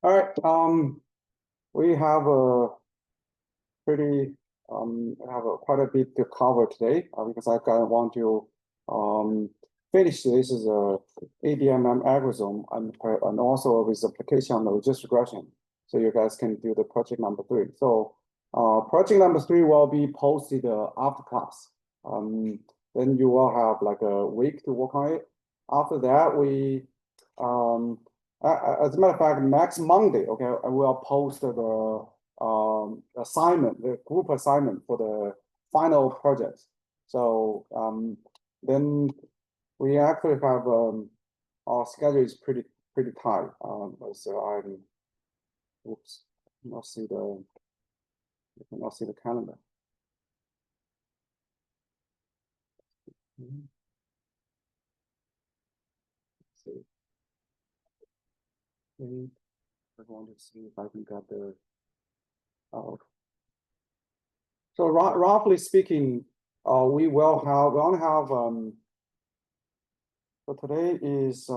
All right. We have a pretty quite a bit to cover today because I want to finish this is a ADMM algorithm and also with application on the logistic regression. So you guys can do the project number 3. So project number 3 will be posted after class. Then you will have like a week to work on it. After that, we as a matter of fact, next Monday, okay, I will post the assignment, the group assignment for the final project. So then we actually have our schedule is pretty tight. So oops, not see the I cannot see the calendar. Let's see. I want to see if I can get the. So roughly speaking, we only have so today is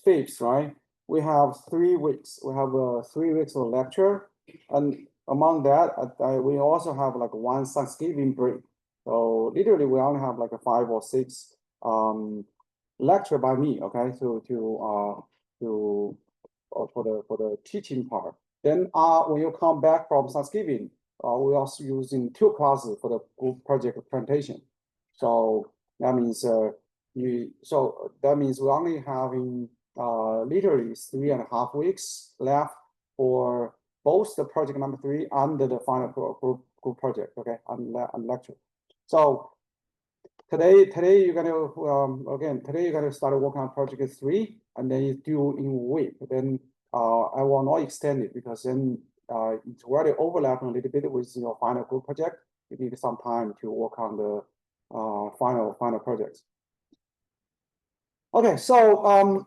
5th, right? We have 3 weeks. We have 3 weeks of lecture, and among that, we also have like one Thanksgiving break. So literally, we only have like a 5 or 6 lecture by me, okay, for the teaching part. Then when you come back from Thanksgiving, we're also using 2 classes for the group project presentation. So that means that means we're only having literally 3.5 weeks left for both the project number 3 and the final group project, okay, and lecture. So today you're gonna start working on project 3, and then you do in a week. Then I will not extend it because then it's already overlapping a little bit with your final group project. You need some time to work on the final projects. Okay, so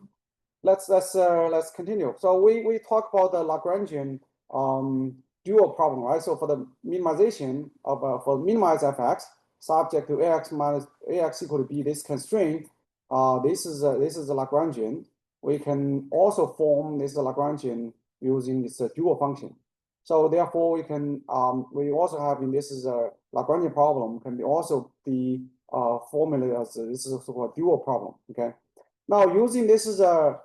let's continue. So we talked about the Lagrangian dual problem, right? So for the minimization of for minimize fx subject to ax equal to b, this constraint, this is a Lagrangian. We can also form this Lagrangian using this dual function. So therefore, we can we also have in this is a Lagrangian problem can be also be formulated as this is also a dual problem. Okay. Now using this is a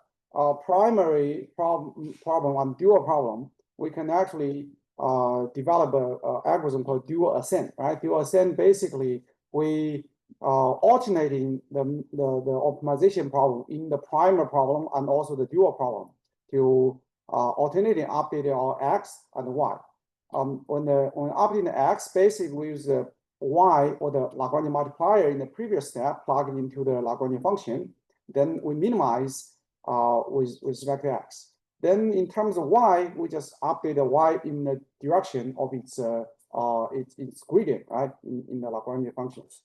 primary problem on dual problem, we can actually develop a algorithm called dual ascent, right? Dual ascent basically we alternating the optimization problem in the primary problem and also the dual problem to alternating update our x and y. When updating the x, basically we use the y or the Lagrangian multiplier in the previous step, plug it into the Lagrangian function. Then we minimize with respect to x. Then in terms of y, we just update the y in the direction of its gradient, right, in the Lagrangian functions.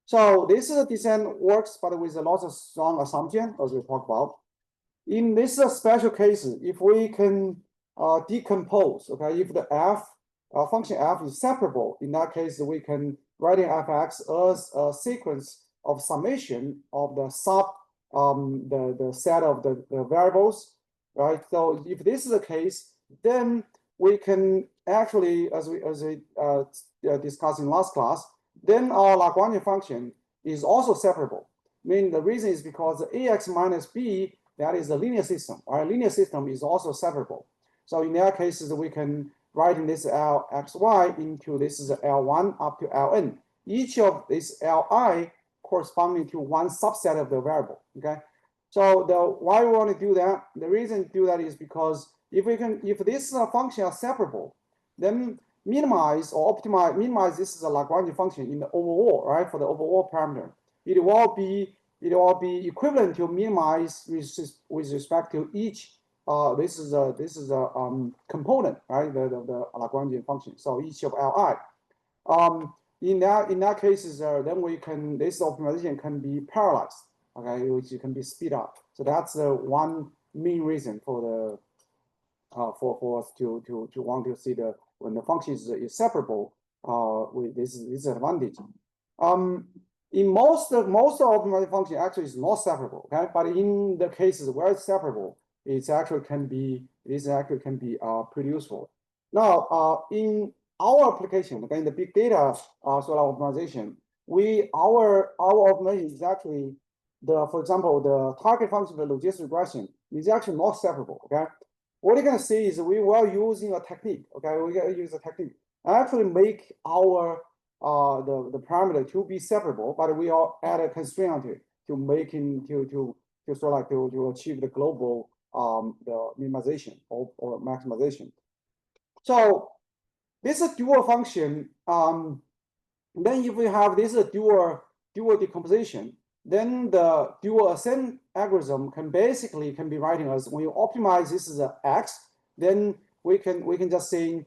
So this descent works, but with a lot of strong assumption, as we talked about. In this special case, if we can decompose, okay, if the function f is separable, in that case, we can write in fx as a sequence of summation of the the set of the variables, right? So if this is the case, then we can actually, as we discussed in last class, then our Lagrangian function is also separable. I mean, the reason is because ax minus b, that is a linear system. Our linear system is also separable. So in that cases, we can write in this Lxy into this is L1 up to Ln. Each of this Li corresponding to one subset of the variable. Okay, so why we want to do that? The reason to do that is because if this function are separable, then minimize this is a Lagrangian function in the overall, right? For the overall parameter, it will be equivalent to minimize with respect to each. This is a component, right? The Lagrangian function. So each of Li. In that cases, then this optimization can be parallelized, okay, which can be speed up. So that's the one main reason for us to want to see when the function is separable, with this advantage. In most of optimization function actually is not separable, okay, but in the cases where it's separable, this actually can be pretty useful. Now, in our application, okay, in the big data sort of optimization, our optimization is actually for example, the target function for logistic regression is actually not separable. Okay, what you're gonna see is we were using a technique. Okay, we're gonna use a technique actually make our the parameter to be separable, but we are add a constraint to it to making to sort of like to achieve the global the minimization or maximization. So this is a dual function. Then if we have this dual decomposition, then the dual ascent algorithm can be writing as when you optimize this as a x, then we can just say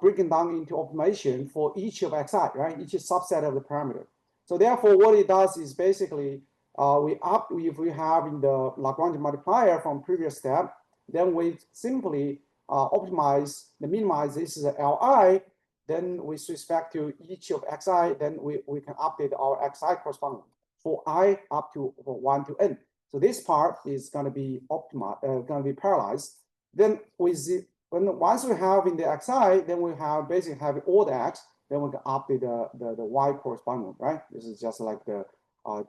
breaking down into optimization for each of xi, right? Each subset of the parameter. So therefore, what it does is basically if we have in the Lagrange multiplier from previous step, then we simply minimize this as Li. Then with respect to each of xi, then we can update our xi corresponding for I up to 1 to n. So this part is going to be going to be parallelized. Then once we have in the xi, then we basically have all the x. Then we can update the y corresponding, right? This is just like the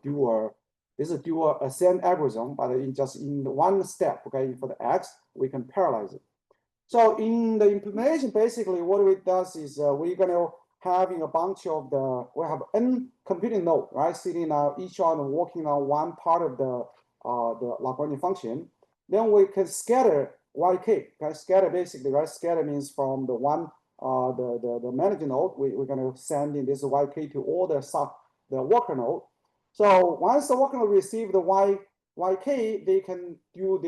dual. This is a dual ascent algorithm, but in one step. Okay, for the x, we can parallelize it. So in the implementation, basically what it does is we're going to having a bunch of we have n computing node, right? Sitting now each one working on one part of the Lagrangian function. Then we can scatter yk. Okay, scatter basically, right? Scatter means from the one the managing node, we're going to send in this yk to all the worker node. So once the worker node receive the yk, they can do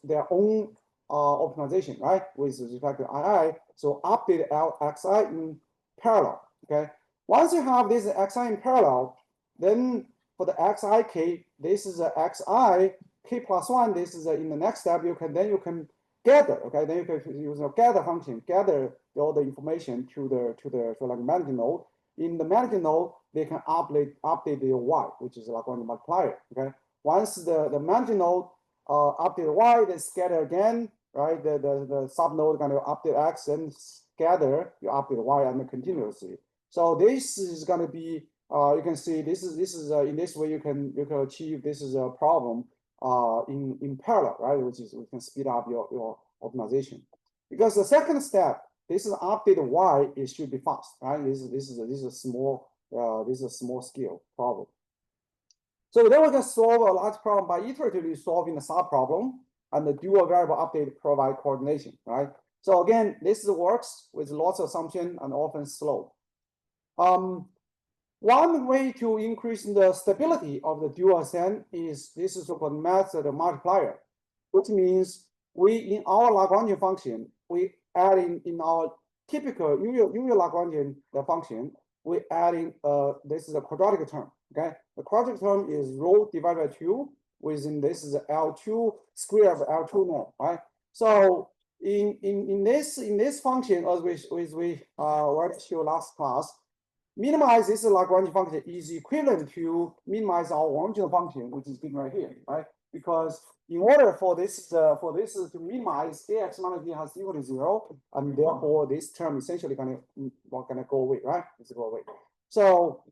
their own optimization, right? With respect to II. So update xi in parallel. Okay. Once you have this xi in parallel, then for the xik, this is a xi k plus 1. This is in the next step. You can gather. Okay. Then you can use a gather function, gather all the information to the like managing node. In the managing node, they can update the y, which is like Lagrange multiplier. Okay. Once the managing node update y, then scatter again. Right, the sub node going to update x and scatter, you update y and continuously. So this is going to be you can see this is in this way you can achieve this is a problem in parallel, right? Which is we can speed up your optimization. Because the second step, this is update y, it should be fast, right? This is a small scale problem. So then we can solve a large problem by iteratively solving the sub problem. And the dual variable update provide coordination, right? So again, this works with lots of assumption and often slow. One way to increase the stability of the dual ascent is this is so-called method multiplier, which means in our Lagrangian function, we add in our typical usual Lagrangian function, we add in this is a quadratic term. Okay, the quadratic term is rho divided by 2. Within this is L2 square of L2 norm, right? So in this function, as we went to last class, minimize this Lagrange function is equivalent to minimize our original function, which is given right here, right? Because in order for this to minimize, ax minus b has equal to 0, and therefore this term essentially gonna go away, right? It's go away. So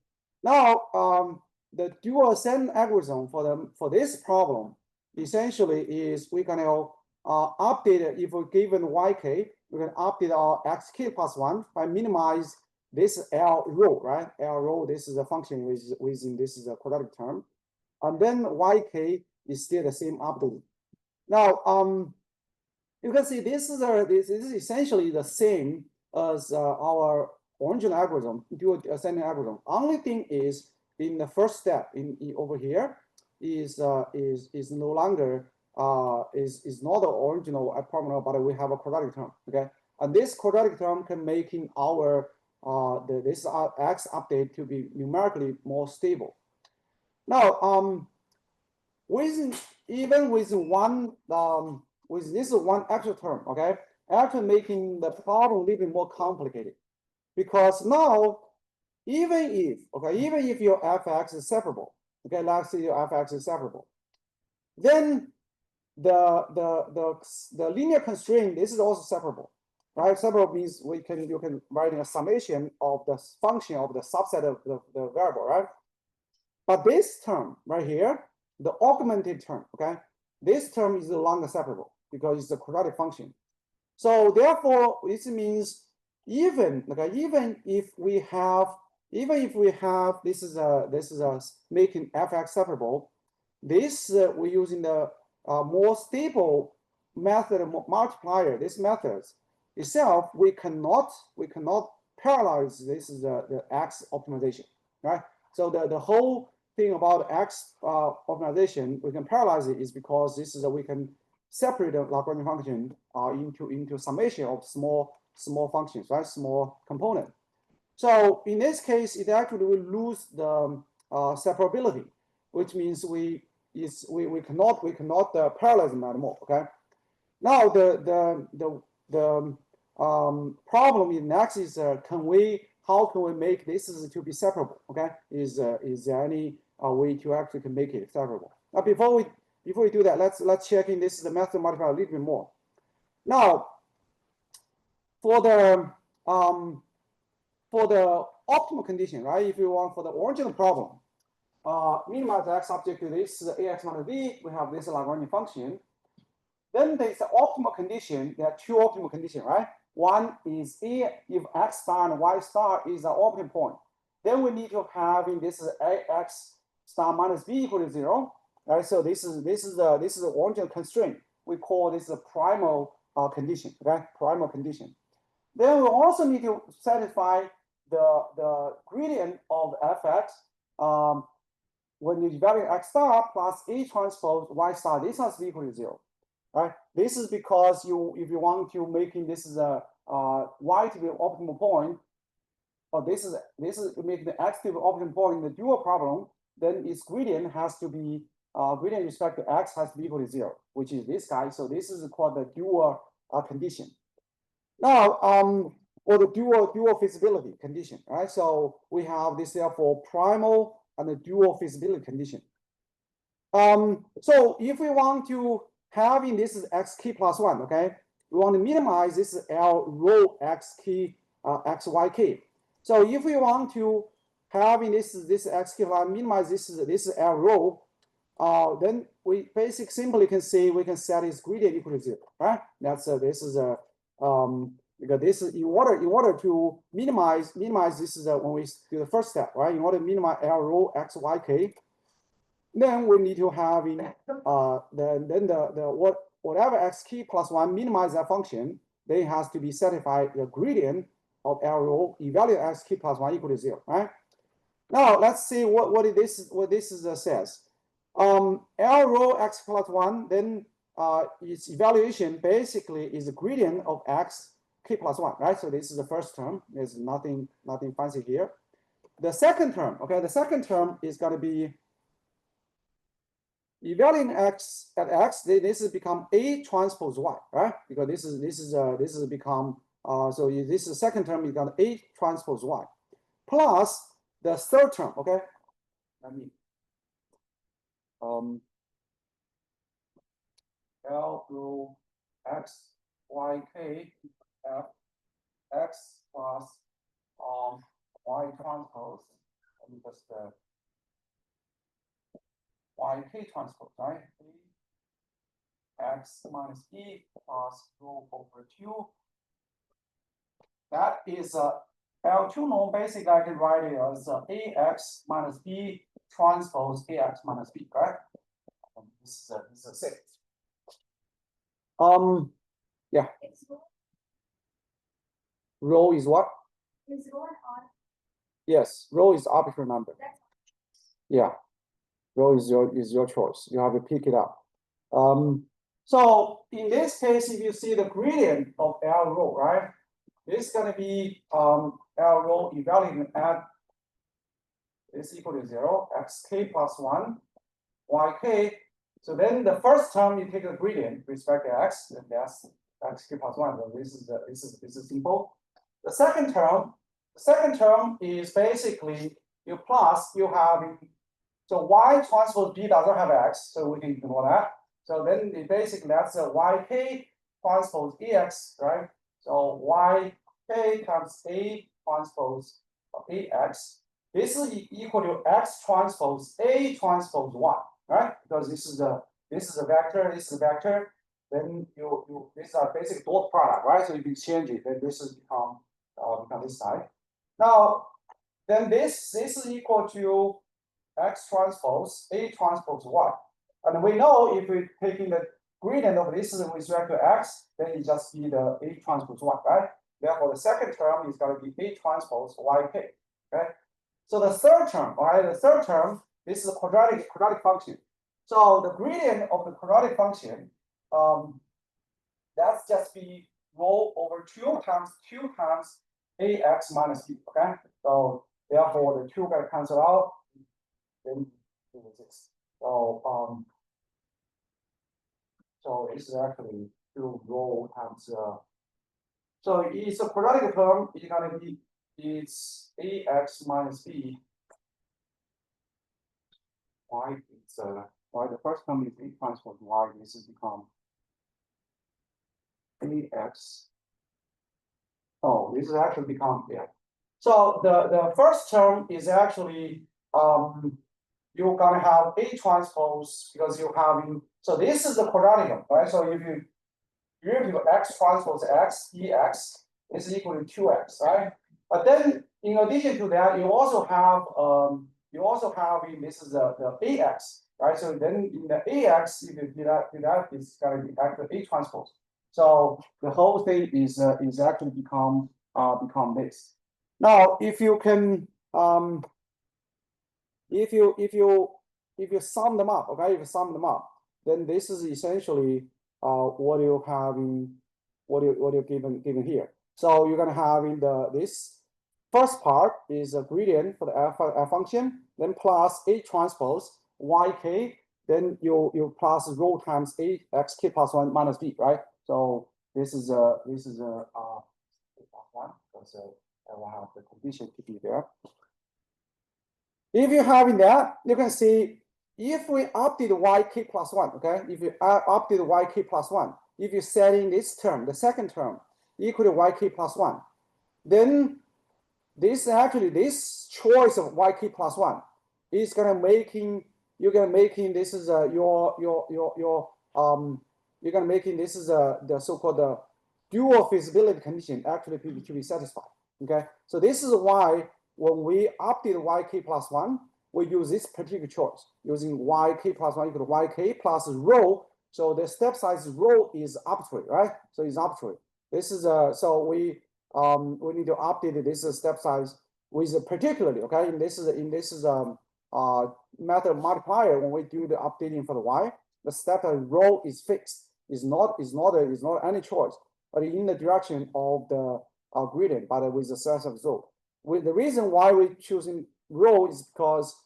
now the dual ascent algorithm for this problem essentially is we're gonna update it. If we're given yk, we can update our xk plus 1 by minimize this L rho, right? L rho, this is a function within this is a quadratic term, and then yk is still the same update. Now you can see this is essentially the same as our original algorithm, dual ascending algorithm. Only thing is in the first step over here is no longer is not the original polynomial, but we have a quadratic term. Okay, and this quadratic term can make in our this x update to be numerically more stable. Now even with one with this one extra term, okay, actually making the problem a little bit more complicated, because now even if your fx is separable, okay, let's say your fx is separable, then the linear constraint, this is also separable, right? Separable means you can write in a summation of the function of the subset of the variable, right? But this term right here, the augmented term, okay, this term is no longer separable because it's a quadratic function. So therefore, this means even if we have this is a making fx separable, this we're using the more stable method of multiplier. This method itself we cannot parallelize. This is the x optimization, right? So the whole thing about x optimization we can parallelize it is because this is we can separate the Lagrangian function into summation of small functions, right? Small component. So in this case, it actually will lose the separability, which means we cannot parallelize them anymore. Okay. Now the problem in next is how can we make this to be separable? Okay, is there any way to actually can make it separable? Now before we do that, let's check in this is the method modifier a little bit more. Now for the optimal condition, right? If you want for the original problem, minimize x subject to this ax minus b, we have this Lagrangian function. Then there's the optimal condition. There are two optimal conditions, right? One is if x star and y star is an optimal point. Then we need to have in this is ax star minus b equal to 0, right? So this is the original constraint. We call this a primal condition, right? Primal condition. Then we also need to satisfy the gradient of fx when you evaluate x star plus a transpose y star. This has to be equal to 0. Right? This is because if you want to making this is a y to be an optimal point, or this is making the x to be optimal point in the dual problem, then its gradient has to be gradient with respect to x has to be equal to 0, which is this guy. So this is called the dual condition. Now, or the dual feasibility condition, right? So we have this therefore primal and the dual feasibility condition. So if we want to have in this is xk plus 1, okay? We want to minimize this L rho xk xyk. So if we want to have in this xk plus minimize this L rho, then we basically simply can say we can set its gradient equal to 0, right? That's this is a because this is in order to minimize this is when we do the first step, right? In order to minimize L rho xyk. Then we need to have in whatever xk plus 1 minimize that function, then it has to be satisfied the gradient of L rho evaluate xk plus 1 equal to 0, right? Now let's see what this says. L rho x plus 1, then its evaluation basically is the gradient of x k plus 1, right? So this is the first term. There's nothing fancy here. The second term, okay, the second term is going to be evaluating x at x. This has become A transpose y, right? Because this is become so this is the second term is going to A transpose y plus the third term. Okay, let me L rho x y k f x plus y transpose. Let me just yk transpose, right? X minus e plus rho over 2. That is L2 norm. Basically, I can write it as ax minus b transpose ax minus b, correct? This is a set. Yeah. Rho is what? Is rho an odd? Yes, rho is arbitrary number. Yeah. Rho is your choice. You have to pick it up. So in this case, if you see the gradient of L rho, right, it's going to be L rho evaluating at is equal to 0, xk plus 1, yk. So then the first term you take the gradient with respect to x, and that's xk plus 1. So this is simple. The second term is basically you have. So y transpose b doesn't have x, so we can ignore that. So then basically that's a yk transpose ax, right? So yk times a transpose ax. This is equal to x transpose a transpose y, right? Because this is a vector, this is a vector. Then these are basic dot product, right? So if you change it, then this is become this side. Now, then this is equal to x transpose a transpose y. And we know if we're taking the gradient of this with respect to x, then it just be the a transpose y, right? Therefore, the second term is going to be a transpose yk, okay? So the third term, all right, the third term, this is a quadratic function. So the gradient of the quadratic function, that's just be rho over 2 times ax minus b, okay? So therefore, the 2 going to cancel out, then it is this. So so it's actually 2 rho times so it's a quadratic term, it's gonna be ax minus b. Why it's why the first term is a transpose y, this has become ax. Oh, this is actually become So the first term is actually you're gonna have a transpose because you're having, so this is the quadratic term, right? So if you x transpose x ex is equal to 2x, right? But then in addition to that, you also have this is the ax, right? So then in the ax, if you do that, it's gonna be actually a transpose. So the whole thing is actually become this. Now, if you can if you sum them up, okay, if you sum them up, then this is essentially what you have in what you're given here. So you're gonna have in this first part is a gradient for the f function, then plus a transpose yk, then you plus rho times a xk plus 1 minus b, right? So this is a one because I will have the condition to be there. If you're having that, you can see if we update yk plus 1, okay? If you update yk plus 1, if you set in this term, the second term, equal to yk plus 1, then this choice of yk plus 1 is gonna making this is you're gonna making this is the so-called dual feasibility condition actually to be satisfied. Okay, so this is why when we update yk plus 1, we use this particular choice using yk plus 1 equal to yk plus rho. So the step size rho is arbitrary, right? So it's arbitrary. This is so we need to update this step size with particularly, okay? And this is method multiplier. When we do the updating for the y, the step size rho is fixed. Is not any choice, but in the direction of the gradient, but with the sense of zone. With the reason why we're choosing rho is because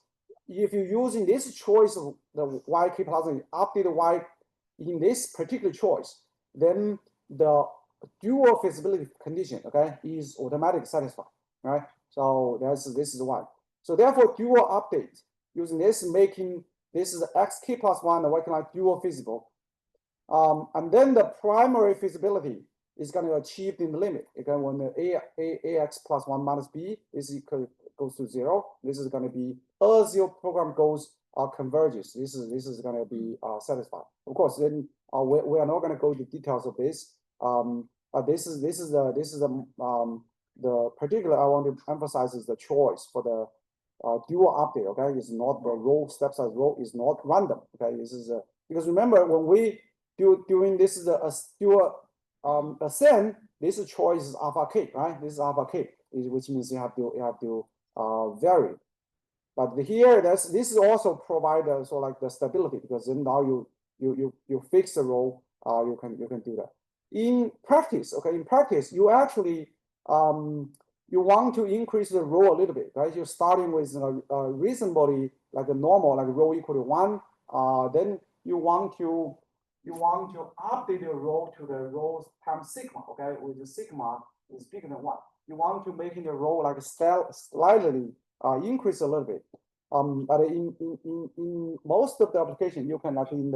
if you're using this choice of the yk plus update y in this particular choice, then the dual feasibility condition, okay, is automatically satisfied, right? So this is why. So therefore, dual update using this, making this is xk plus 1, the y like dual feasible. And then the primary feasibility is going to achieve in the limit. Again, when the ax plus 1 minus b is equal goes to 0, this is going to be as your program goes converges. This is going to be satisfied. Of course, then we are not going to go into details of this. This is the particular I want to emphasize is the choice for the dual update. Okay, it's not the row step size row is not random. Okay, this is because remember when we doing this is a dual ascend, this choice is alpha k, right? This is alpha k, which means you have to vary. But here this is also provide so like the stability because then now you fix the row, you can do that. In practice, okay, in practice, you actually you want to increase the row a little bit, right? You're starting with reasonably like a normal, like row equal to 1. Then you want to update your row to the row times sigma, okay? With the sigma is bigger than 1. You want to make the row like slightly increase a little bit. But in most of the application, you can like in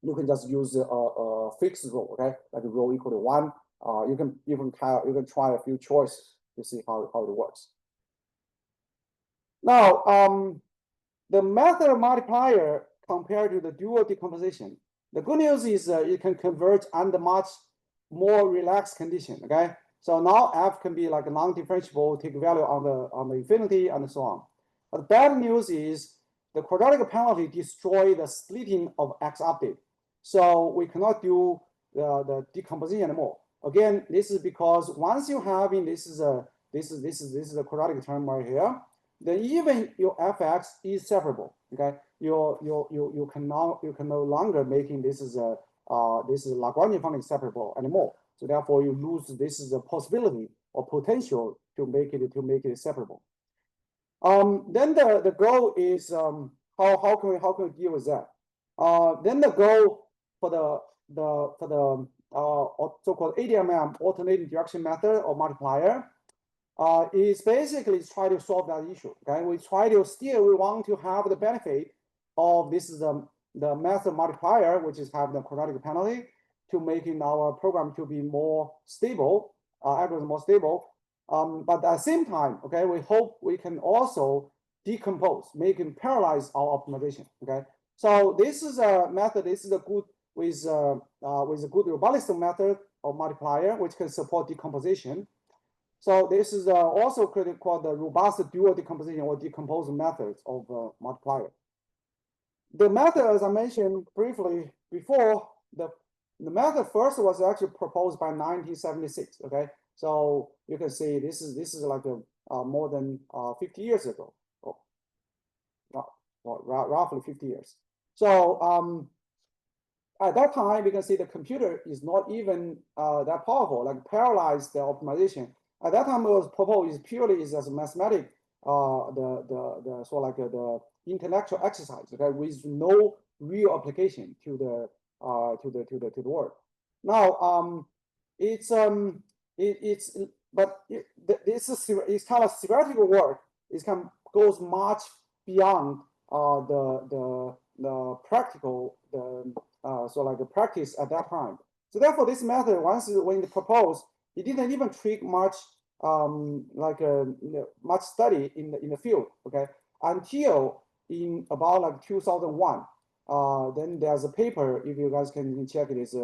you can just use a fixed rho, okay, like rho equal to 1. You can try a few choices to see how it works. Now, the method multiplier compared to the dual decomposition. The good news is it can converge under much more relaxed condition. Okay, so now f can be like a non-differentiable, take value on the infinity and so on. But the bad news is the quadratic penalty destroy the splitting of x update, so we cannot do the decomposition anymore. Again, this is because once you have in this is a quadratic term right here, then even your fx is separable. Okay, you can no longer making this is a Lagrangian function separable anymore. So therefore, you lose this is a possibility or potential to make it separable. Then the goal is how can we deal with that? Then the goal for the so-called ADMM alternating direction method or multiplier is basically try to solve that issue. Okay, we want to have the benefit of this is the method multiplier, which is have the quadratic penalty, to making our program to be more stable, algorithm more stable. But at the same time, okay, we hope we can also decompose, making parallelize our optimization. Okay, so this is a method. This is a good with a good robust method of multiplier, which can support decomposition. So this is also called the robust dual decomposition or decomposed methods of multiplier. The method, as I mentioned briefly before, the method first was actually proposed by 1976. Okay, so you can see this is like more than 50 years ago. Roughly 50 years. So at that time, you can see the computer is not even that powerful, like parallelize the optimization. At that time, it was proposed purely as a mathematic, the sort of like the intellectual exercise, okay, with no real application to the world. Now, it's kind of theoretical work. It goes much beyond the practical so like the practice at that time. So therefore, this method when it proposed, it didn't even treat much much study in the field. Okay, until in about like 2001. Then there's a paper, if you guys can check it, is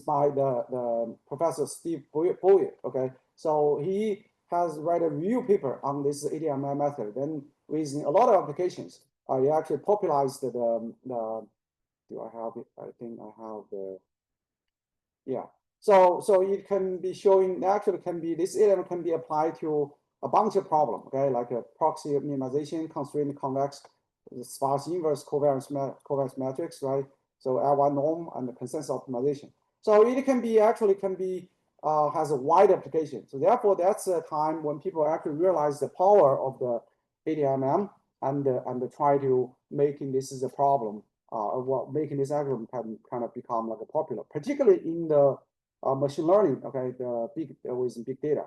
by the Professor Steve Boyer. Okay, so he has write a review paper on this ADMM method. Then with a lot of applications, he actually popularized the do I have it? I think I have the yeah. So it can be showing actually this ADMM can be applied to a bunch of problems. Okay, like a proxy minimization, constraint convex, sparse inverse covariance matrix, right? So L1 norm and the consensus optimization. So it can be has a wide application. So therefore, that's a time when people actually realize the power of the ADMM and try to making this is a problem. Making this algorithm can kind of become like a popular, particularly in the machine learning. Okay, with big data.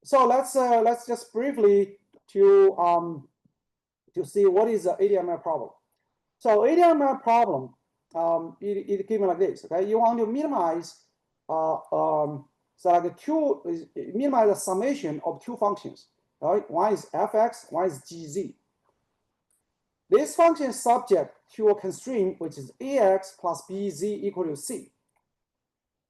So let's just briefly to see what is the ADMM problem. So ADMM problem, it given like this. Okay, you want to minimize minimize the summation of two functions. Right, one is fx, one is gz. This function is subject to a constraint which is ax plus bz equal to c.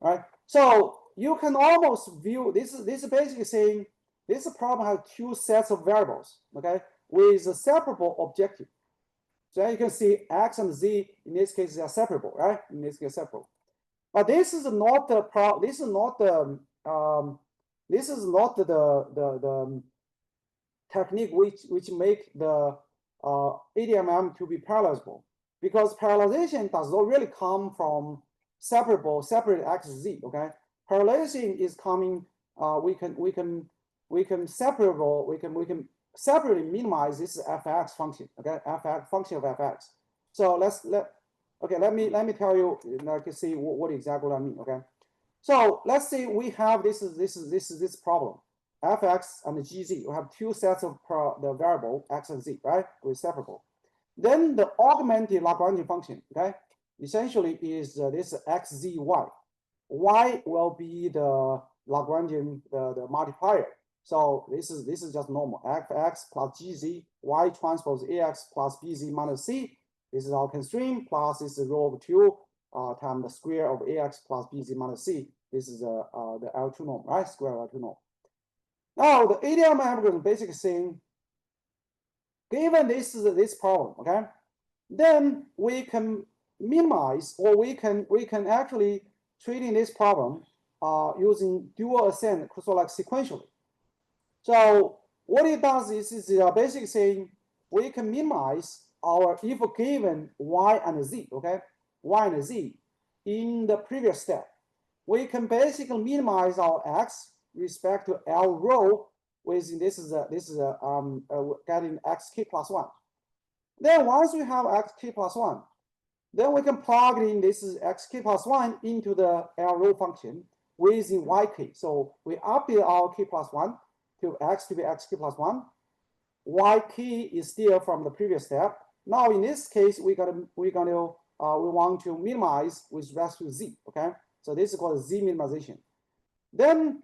Right, so you can almost view this is basically saying this problem has two sets of variables. Okay, with a separable objective. So you can see x and z in this case are separable, right? In this case, separable. But this is not the technique which make the ADMM to be parallelizable, because parallelization does not really come from separate x z. Okay, parallelization is coming. We can separately minimize this fx function. Okay, fx function of fx. So let me tell you. You can see what exactly I mean. Okay, so let's say we have this problem, fx and gz. We have two sets of the variable x and z, right? With separable. Then the augmented Lagrangian function, okay, essentially is this xzy. Y will be the Lagrangian, the multiplier. So this is just normal. Fx plus gz, y transpose ax plus bz minus c. This is our constraint, plus this is rho over 2 times the square of ax plus bz minus c. This is the L2 norm, right? Square L2 norm. Now the ADM algorithm basically saying, given this problem, okay, then we can minimize, or we can actually treating this problem using dual ascent so like sequentially. So what it does is basically saying we can minimize our, if given y and z, okay, y and z in the previous step, we can basically minimize our x respect to L rho with this is getting xk plus 1. Then once we have xk plus 1, then we can plug in this is xk plus 1 into the L rho function within yk. So we update our k plus 1 to x to be xk plus 1. Yk is still from the previous step. Now in this case, we want to minimize with respect to z. Okay, so this is called z minimization. Then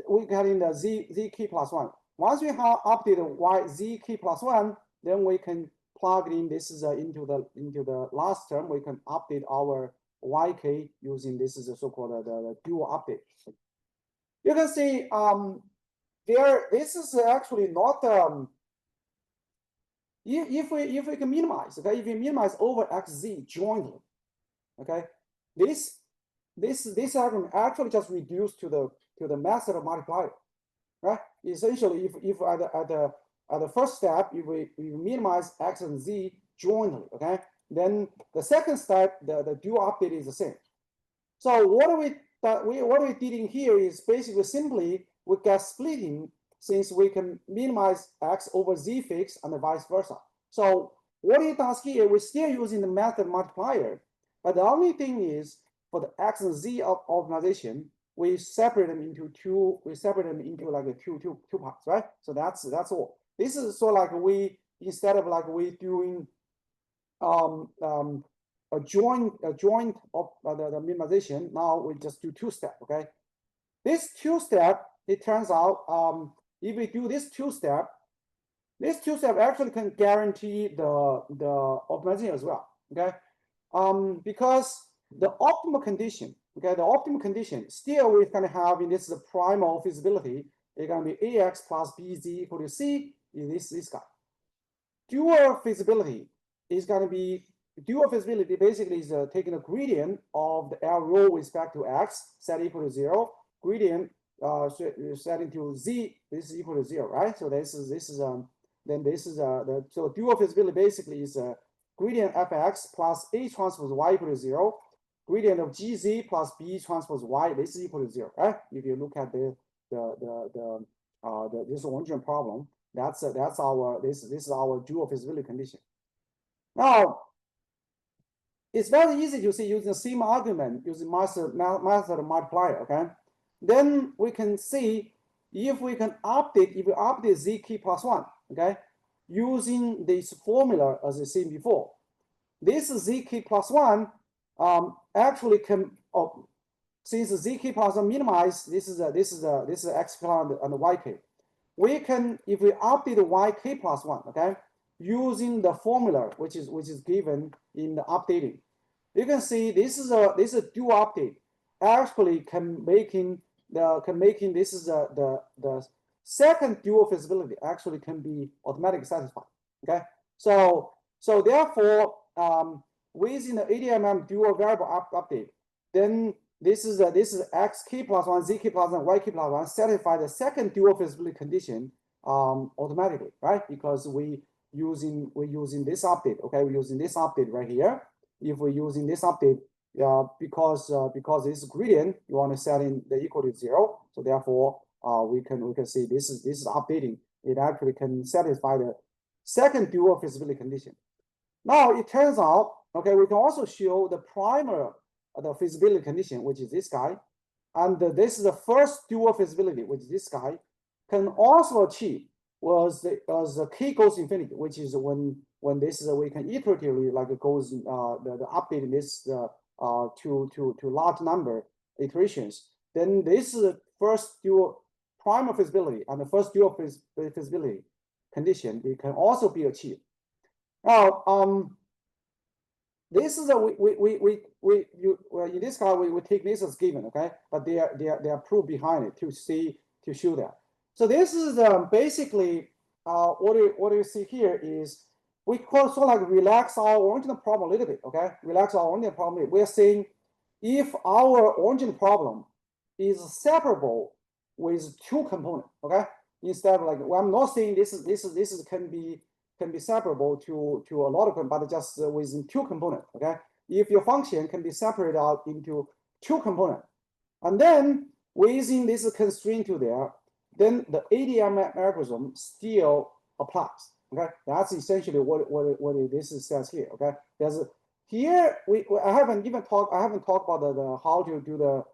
we get in the zk plus 1. Once we have updated zk plus 1, then we can plug in this is into the last term. We can update our yk using this is a so-called the dual update. You can see this is actually not if we can minimize, okay, if we minimize over xz jointly, okay, this argument actually just reduced to the method of multiplier, right? Essentially, if at the first step, if we minimize x and z jointly, okay, then the second step, the dual update is the same. So what we did in here is basically simply we get splitting, since we can minimize x over z fixed and vice versa. So what it does here, we're still using the method multiplier, but the only thing is for the x and z of optimization, we separate them into two. We separate them into like two parts, right? So that's all. This is so like we, instead of like we doing a joint of the minimization, now we just do two-step. Okay, this two-step, it turns out if we do this two-step actually can guarantee the optimization as well. Okay, because the optimal condition, okay, the optimal condition still we're going to have in this the primal feasibility. It's going to be ax plus bz equal to c is this guy. Dual feasibility is going to be, dual feasibility basically is taking a gradient of the L rho with respect to x set equal to 0, gradient set into z, this is equal to 0, right? So this is so dual feasibility basically is gradient fx plus a transpose y equal to 0, gradient of gz plus b transpose y, this is equal to 0, right? If you look at this original problem, this is our dual feasibility condition. Now, it's very easy to see using the same argument, using method multiplier, okay? Then we can see if we update zk plus 1, okay, using this formula as I said before. This zk plus 1 actually can, since zk plus 1 minimize, this is x plus and the yk. We can, if we update yk plus 1, okay, using the formula which is given in the updating, you can see this is a dual update. Actually, this is the second dual feasibility actually can be automatically satisfied. Okay, so therefore, within the ADMM dual variable update, then this is xk plus 1, zk plus 1, yk plus 1 satisfy the second dual feasibility condition automatically, right? Because we're using this update. Okay, we're using this update right here. If we're using this update, because it's gradient, you want to set in the equal to 0. So therefore, we can see this is updating. It actually can satisfy the second dual feasibility condition. Now it turns out, okay, we can also show the primer the feasibility condition, which is this guy, and this is the first dual feasibility, which is this guy, can also achieve was the k goes infinity, which is when this is we can iteratively like it goes the updating this to large number iterations. Then this is the first dual prime feasibility and the first dual feasibility condition. It can also be achieved. Now this is a in this case we take this as given, okay, but they are proof behind it to show that. So this is basically what you see here is we sort of like relax our original problem a little bit, okay? Relax our original problem. We're saying if our original problem is separable with two components, okay? Instead of like, well, I'm not saying this can be separable to a lot of them, but just within two components, okay? If your function can be separated out into two components, and then within this constraint to there, then the ADM algorithm still applies. Okay, that's essentially what this says here. Okay, there's here I haven't talked about the how to do the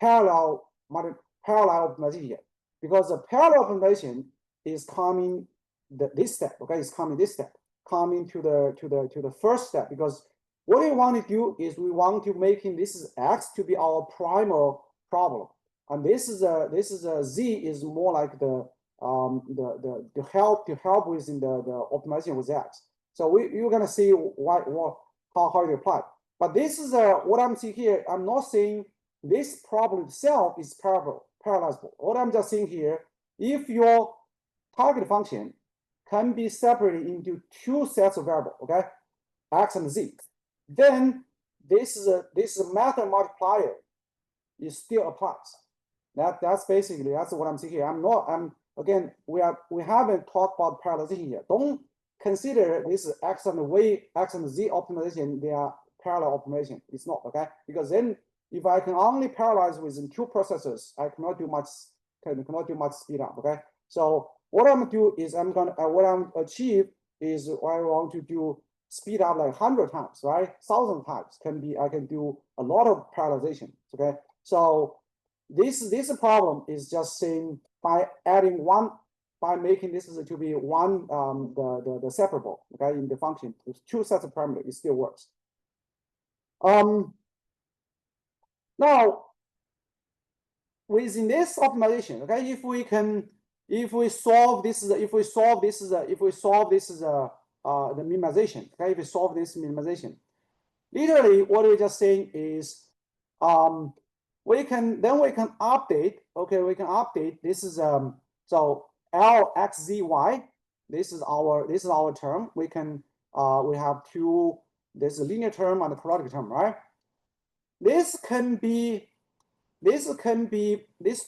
parallel optimization yet, because the parallel optimization is coming this step. Okay, it's coming this step, coming to the first step, because what we want to do is we want to making this is X to be our primal problem. And this is a Z is more like the help within the optimization with X. So you're gonna see how it apply. But this is what I'm seeing here. I'm not saying this problem itself is parallelizable. What I'm just saying here, if your target function can be separated into two sets of variables, okay, X and Z, then this is a method multiplier. It still applies. That's basically what I'm saying here. Again, we haven't talked about parallelization here. Don't consider this X and Z optimization, they are parallel optimization. It's not, okay? Because then if I can only parallelize within two processes, I cannot do much speed up, okay? So what I'm gonna do is what I'm achieve is I want to do speed up like 100 times, right? 1,000 times I can do a lot of parallelization, okay? So this problem is just saying by making this to be one the separable, okay, in the function with two sets of parameters, it still works. Now within this optimization, okay, if we solve this the minimization, okay, if we solve this minimization, literally what we're just saying is we can update, okay, we can update this is so LXZY, this is our term. We have two, there's a linear term and a quadratic term, right? These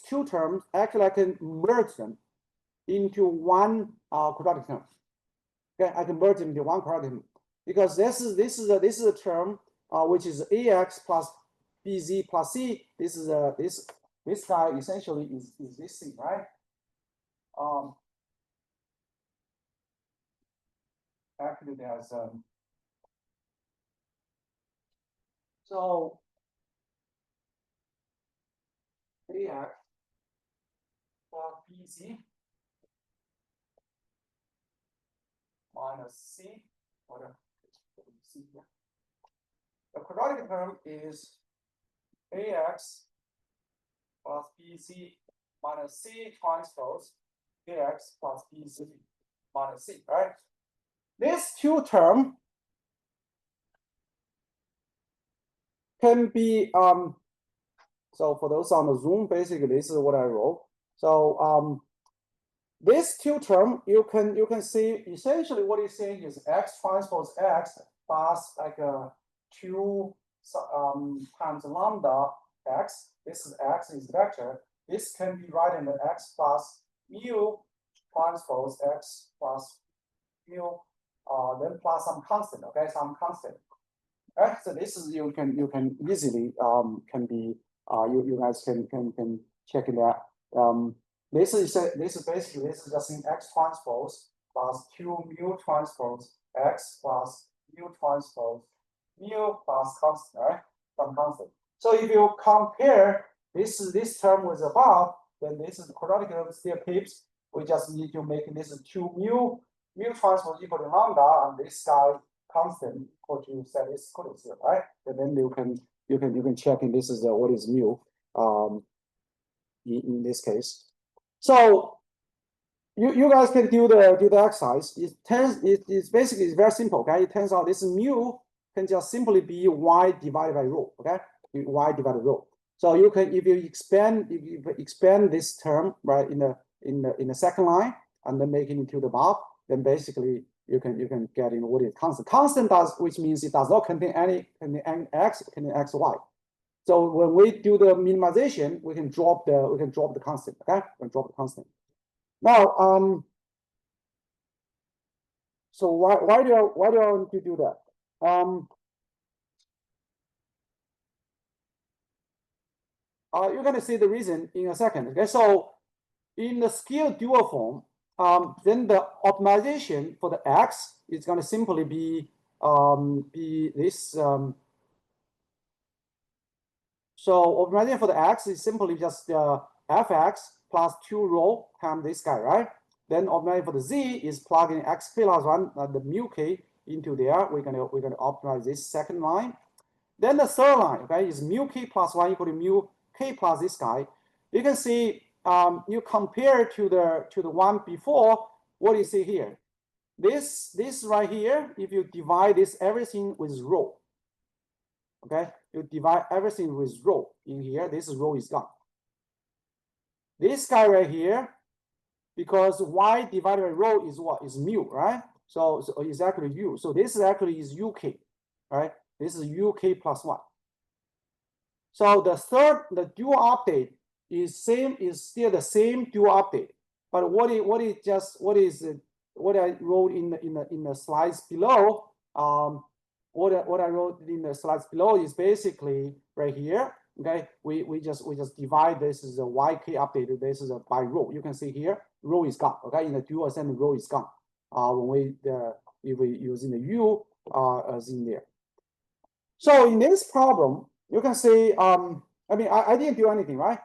two terms actually I can merge them into one quadratic term. Okay, I can merge them into one quadratic term because this is a term which is AX plus BZ plus C. This is this guy essentially is this thing, right? Actually, there's so AX plus BZ minus C, or C here. The quadratic term is AX plus BC minus C transpose AX plus BC minus C, right? This two term can be so for those on the Zoom, basically this is what I wrote. So this two term you can see essentially what it's saying is X transpose X plus like a 2 times lambda X. This is X is vector. This can be written as X plus mu transpose X plus mu, then plus some constant. Okay, some constant. Right. So this is you can easily can be you guys can check it out. This is basically just in X transpose plus 2 mu transpose X plus mu transpose mu plus constant, right? Some constant. So if you compare this term with above, then this is the quadratic term still keeps We just need to make this 2 mu transpose equal to lambda, and this guy constant equal to set this equal to 0, right? And then you can check in this is what is mu in this case. So you guys can do the exercise. It's basically it's very simple. Okay, it turns out this mu can just simply be y divided by rho. Okay, y divided by rho. So you can if you expand this term right in the second line and then make it into the bar, then basically you can get in what is constant. Constant does, which means it does not contain any x, contain x, y. So when we do the minimization, we can drop the constant. Okay, we can drop the constant. Now, so why do I want to do that? You're going to see the reason in a second. Okay, so in the scale dual form, then the optimization for the x is going to simply be this. So optimization for the x is simply just fx plus 2 rho times this guy, right? Then optimization for the z is plugging x plus 1 the mu k into there. We're gonna optimize this second line. Then the third line, okay, is mu k plus 1 equal to mu k plus this guy. You can see you compare to the one before. What do you see here? This right here, if you divide this everything with rho, okay, you divide everything with rho in here. This rho is gone. This guy right here, because y divided by rho is what? Is mu, right? So it's actually u. So this actually is uk, right? This is uk plus 1. So the dual update is still the same dual update. But what I wrote in the slides below, what I wrote in the slides below is basically right here. Okay, we just divide this is a yk updated. This is a by rho. You can see here rho is gone. Okay, in the dual ascending rho is gone. When if we using the u as in there. So in this problem, you can see I mean I didn't do anything, right?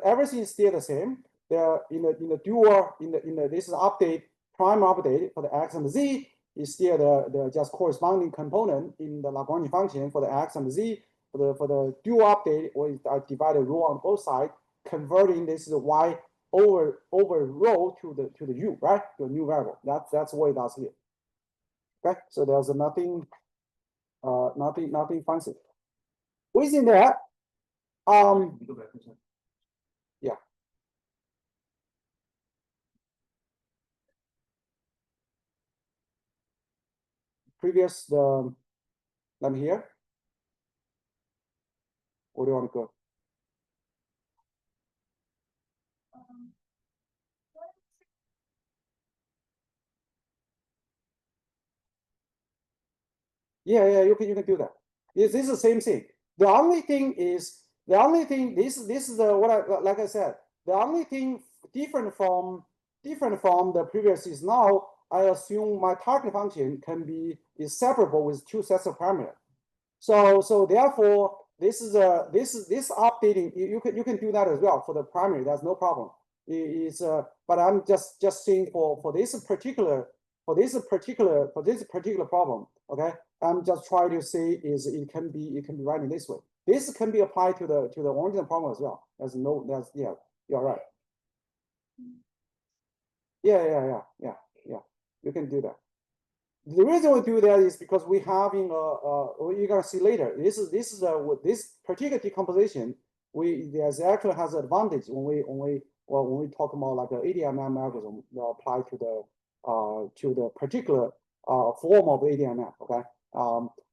Everything is still the same. There in the dual this is update prime update for the x and the z is still the just corresponding component in the Lagrange function for the x and the z. For the dual update, I divided rho on both sides, converting this y over rho to the u, right? To a new variable. That's what it does here. Okay, so there's nothing fancy. Within that, yeah. Previous let me hear. Where do you want to go? Yeah, you can do that. This is the same thing. The only thing this is what I said. The only thing different from the previous is now I assume my target function is separable with 2 sets of parameters. So therefore this updating you can do that as well for the primary. That's no problem. But I'm just saying for this particular problem. Okay, I'm just trying to say is it can be written this way. This can be applied to the original problem as well. Yeah, you're right. Yeah. You can do that. The reason we do that is because we having you're gonna see later. This with this particular decomposition, there's actually has an advantage when we talk about like an ADMM algorithm apply to the particular form of ADMM. Okay,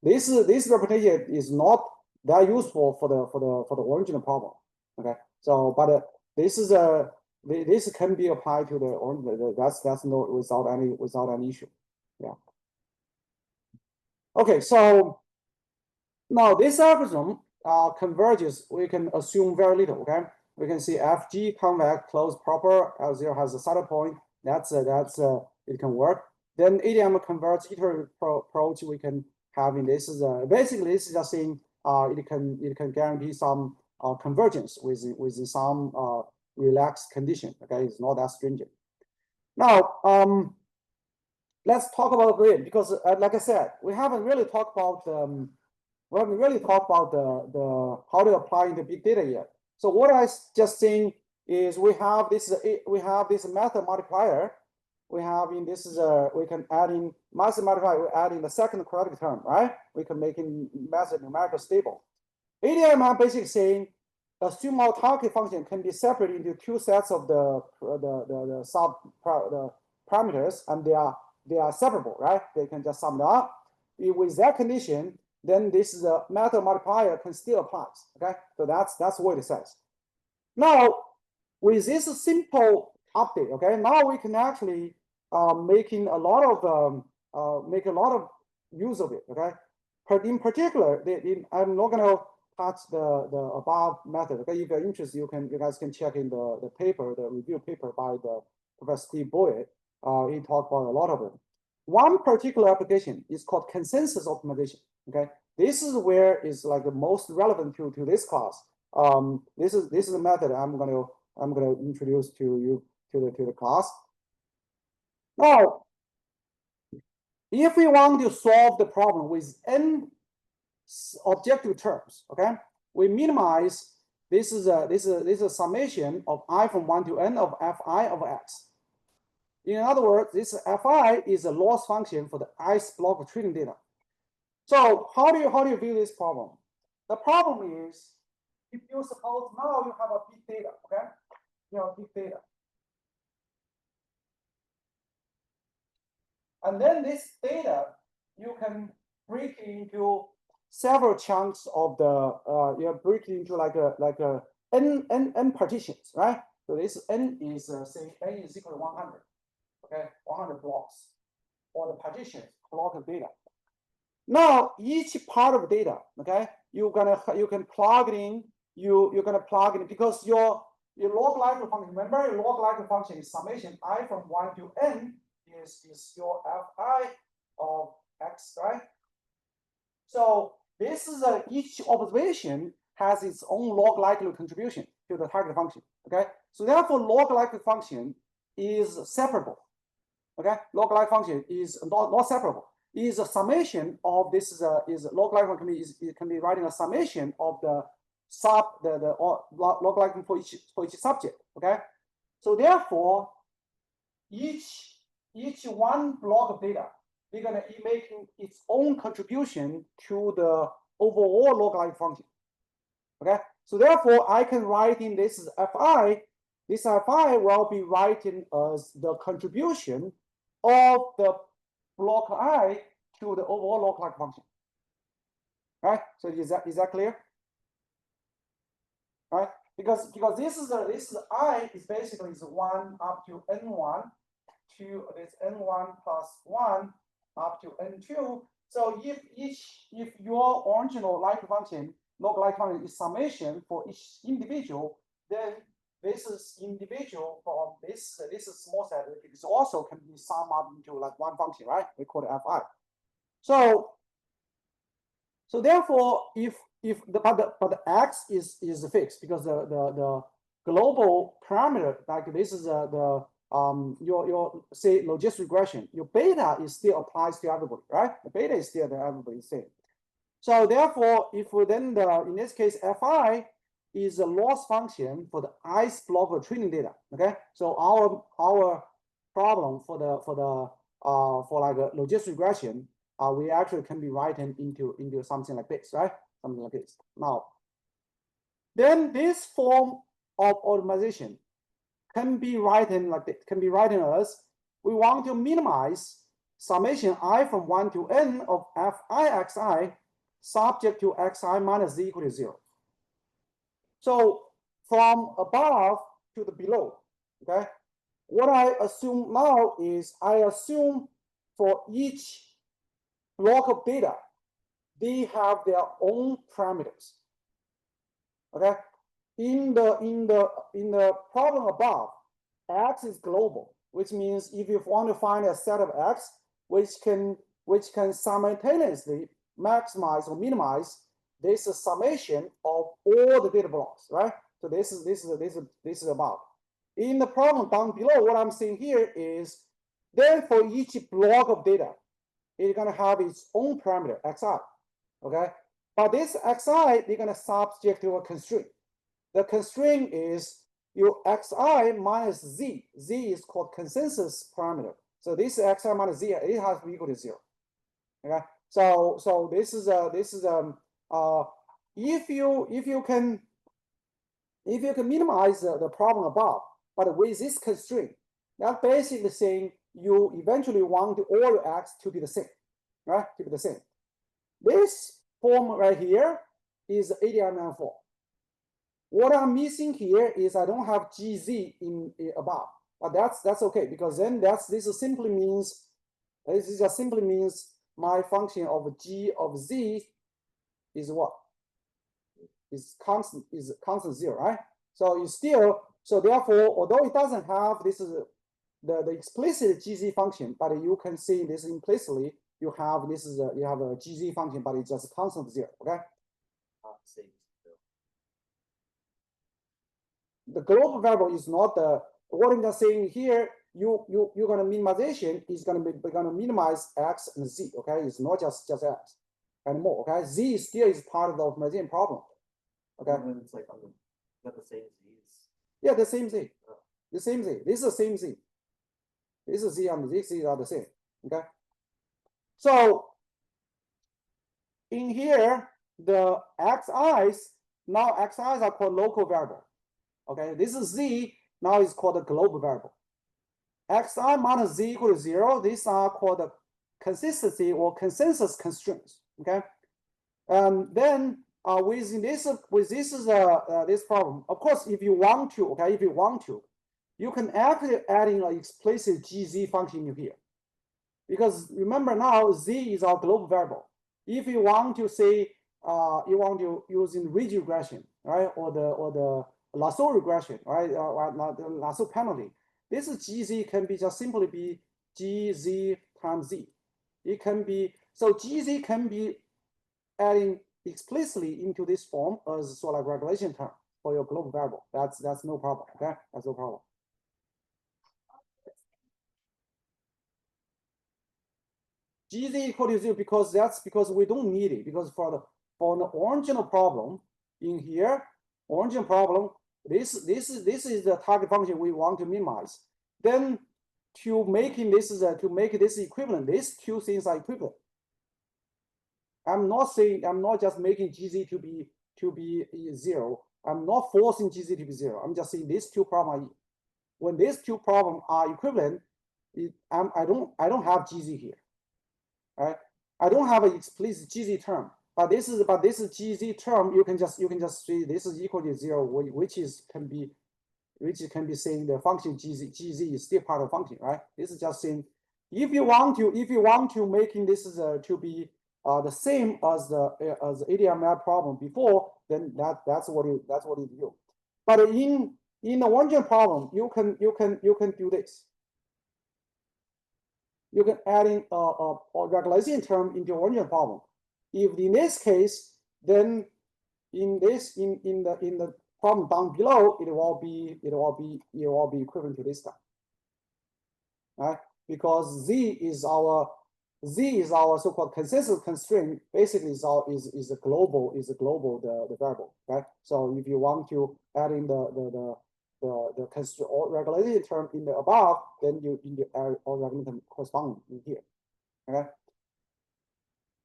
this representation is not that useful for the original problem. Okay, so but this can be applied to the original. That's no without any issue. Yeah. Okay, so now this algorithm converges. We can assume very little. Okay, we can see FG convex closed proper L0 has a saddle point. That's it can work. Then ADM converts iterative approach. We can have in this is basically this is just saying it can guarantee some convergence with some relaxed condition. Okay, it's not that stringent. Now, let's talk about grid because, like I said, we haven't really talked about the how to apply into big data yet. So what I just saying is we have this method multiplier. We have in this we can add in massive multiplier. We add in the second quadratic term, right? We can make in method numerical stable. ADMM basically saying assume our target function can be separated into two sets of the parameters, and they are separable, right? They can just sum it up. With that condition, then this is a method multiplier can still apply. Okay, so that's what it says. Now, with this simple update, okay, now we can actually make a lot of use of it. Okay, in particular, I'm not going to touch the above method. Okay, if you're interested, you guys can check in the paper, the review paper by the Professor Steve Boyd. He talked about a lot of it. One particular application is called consensus optimization. Okay, this is where is like the most relevant to this class. This is the method I'm gonna introduce to you to the class. Now, if we want to solve the problem with n objective terms, okay, we minimize. This is a summation of I from 1 to n of fi of x. In other words, this fi is a loss function for the ith block of training data. So how do you view this problem? The problem is, if you suppose now you have a big data, okay? You have big data. And then this data, you can break into several chunks of the, you break it into like a n partitions, right? So this n is, say, n is equal to 100, okay? 100 blocks, or the partitions, block of data. Now, each part of data, okay, you can plug it in. You're gonna plug it in because your log likelihood function. Remember, your log likelihood function is summation I from 1 to n is your fi of x, right? So this is each observation has its own log likelihood contribution to the target function. Okay, so therefore log likelihood function is separable. Okay, log likelihood function is not separable. Is a summation of this is log likelihood can be writing a summation of the log likelihood for each subject. Okay, so therefore each one block of data, they're gonna be making its own contribution to the overall log likelihood function. Okay, so therefore I can write in this fi. This fi will be writing as the contribution of the block I to the overall log likelihood function. Right? So is that clear? Right? Because this I is basically is 1 up to n1 to this n1 plus 1 up to n2. So if your original likelihood function, log likelihood function is summation for each individual, then this is individual from this is small set. It also can be summed up into like one function, right? We call it fi. So therefore, but the x is fixed because the global parameter, like this is your say logistic regression, your beta is still applies to everybody, right? The beta is still there, everybody is same. So therefore, if we then in this case fi is a loss function for the ith block of training data. Okay, so our problem for like a logistic regression, we actually can be written into something like this, right? Something like this. Now, then this form of optimization can be written like this, can be written as we want to minimize summation I from 1 to n of fi xi subject to xi minus z equal to 0. So from above to the below, okay? What I assume now is I assume for each block of data, they have their own parameters. Okay? In the problem above, x is global, which means if you want to find a set of x which can simultaneously maximize or minimize this summation of all the data blocks, right? So this is above. in the problem down below, what I'm saying here is, then for each block of data, it's gonna have its own parameter, xi, okay? But this xi, they're gonna subject to a constraint. The constraint is your xi minus z. Z is called consensus parameter. So this xi minus z, it has to be equal to 0. Okay. So this is if you can minimize the problem above, but with this constraint, that's basically saying you eventually want all your x to be the same, right? To be the same. This form right here is ADMM form. What I'm missing here is I don't have GZ in above, but that's okay, because then this just simply means my function of g of z is what? Is constant 0, right? So you still, so therefore, although it doesn't have this is the explicit GZ function, but you can see this implicitly. You have this is you have a GZ function, but it's just constant 0. Okay. The global variable is not the what I'm just saying here. You're gonna minimization is gonna minimize x and z. Okay, it's not just x anymore. Okay, z still is part of the optimization problem. Okay, it's like not the same z's. Yeah, the same z. The same z. This is the same z. This is z and this z are the same. Okay, so in here the xi's now xi's are called local variable. Okay, this is z, now it's called a global variable. Xi minus z equal to 0, these are called the consistency or consensus constraints. Okay, then with this problem, of course, if you want to, okay, you can actually add in an explicit GZ function in here, because remember now z is our global variable. If you want to say you want to use in ridge regression, right, or the lasso regression, right, the lasso penalty, this GZ can be just simply be GZ times Z. It can be, so GZ can be adding explicitly into this form as sort of regulation term for your global variable. That's no problem. Okay, that's no problem. GZ equal to 0 because we don't need it, because for the original problem in here, original problem, this is the target function we want to minimize. Then to make this equivalent, these two things are equivalent. I'm not just making GZ to be 0. I'm not forcing GZ to be 0. I'm just saying these two problems when these two problems are equivalent, I don't have GZ here. Right? I don't have an explicit GZ term, but this is GZ term. You can just see this is equal to 0, which can be saying the function GZ is still part of the function, right? This is just saying if you want to making this to be the same as the ADML problem before, then that's what you do. But in the original problem, you can do this. You can add in a regularization term into the original problem. If in this case, then in the problem down below, it will be equivalent to this guy, right? Because z is our so-called consensus constraint. Basically, is a global the variable, right? So if you want to add in the regularization term in the above, then you add all regularization corresponding in here. Okay.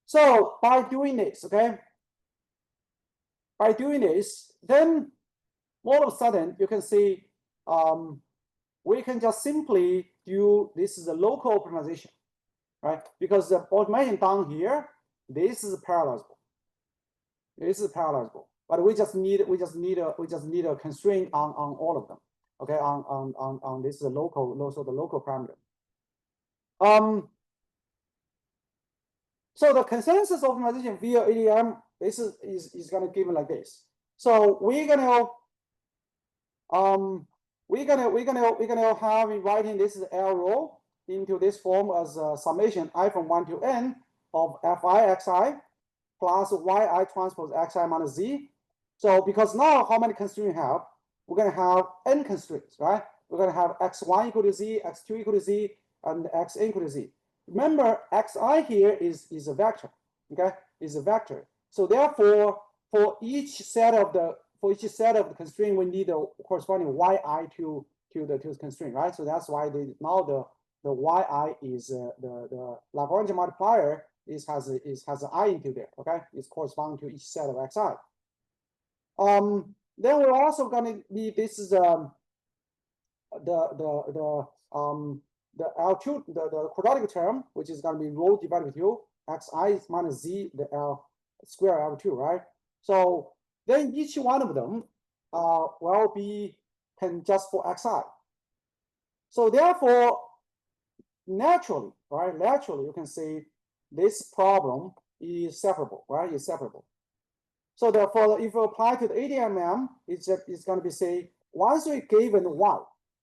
So by doing this, okay, then all of a sudden you can see we can just simply do this is a local optimization, right? Because the optimization down here, this is parallelizable. This is parallelizable, but we just need a constraint on all of them. Okay, on this is a local, also the local parameter. So the consensus optimization via ADM, this is gonna give it like this. So we're gonna have writing this is L rho into this form as a summation I from 1 to n of fi xi plus yi transpose xi minus z. So because now how many constraints we have? We're gonna have n constraints, right? we're going to have x1 equal to z, x2 equal to z, and xn equal to z. Remember, xi here is a vector, okay? Is a vector. So therefore, for each set of the constraint, we need the corresponding yi to the constraint, right? So that's why now the yi is the Lagrange multiplier has an I into there, okay? It's corresponding to each set of xi. Then we're also going to need this is the L2 the quadratic term, which is going to be rho divided with u xi minus z the L square L2, right? So then each one of them will be just for xi. So therefore, naturally, right? Naturally, you can say this problem is separable, right? Is separable. So therefore, if you apply to the ADMM, it's going to be say once we given y,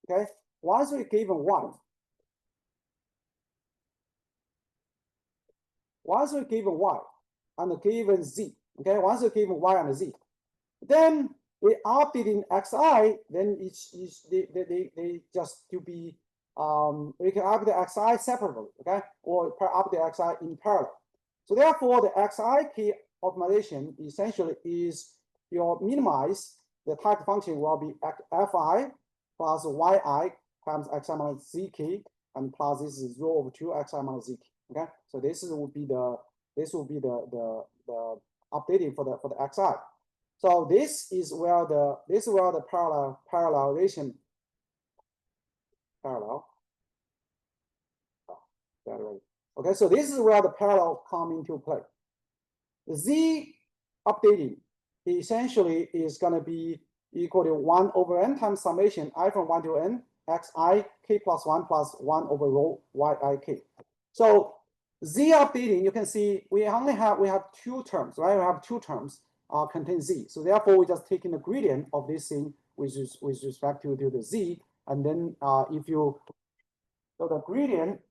okay? Once we given y, once we given y and given z, okay? Once we given y and z, then we updating xi, then they just to be we can update xi separately, okay? Or update xi in parallel. So therefore, the xi key optimization essentially is your minimize the type function will be fi plus yi times xi minus zk and plus this is rho over 2 xi minus zk. Okay, so this will be the updating for the xi. So this is where the parallelization parallel. Okay, so this is where the parallel come into play. The z updating essentially is going to be equal to 1 over n times summation I from 1 to n xi k plus 1 over rho yi k. So z updating, you can see we have two terms, right? We have two terms contain z. So therefore, we're just taking the gradient of this thing with respect to the z, and then if you so the gradient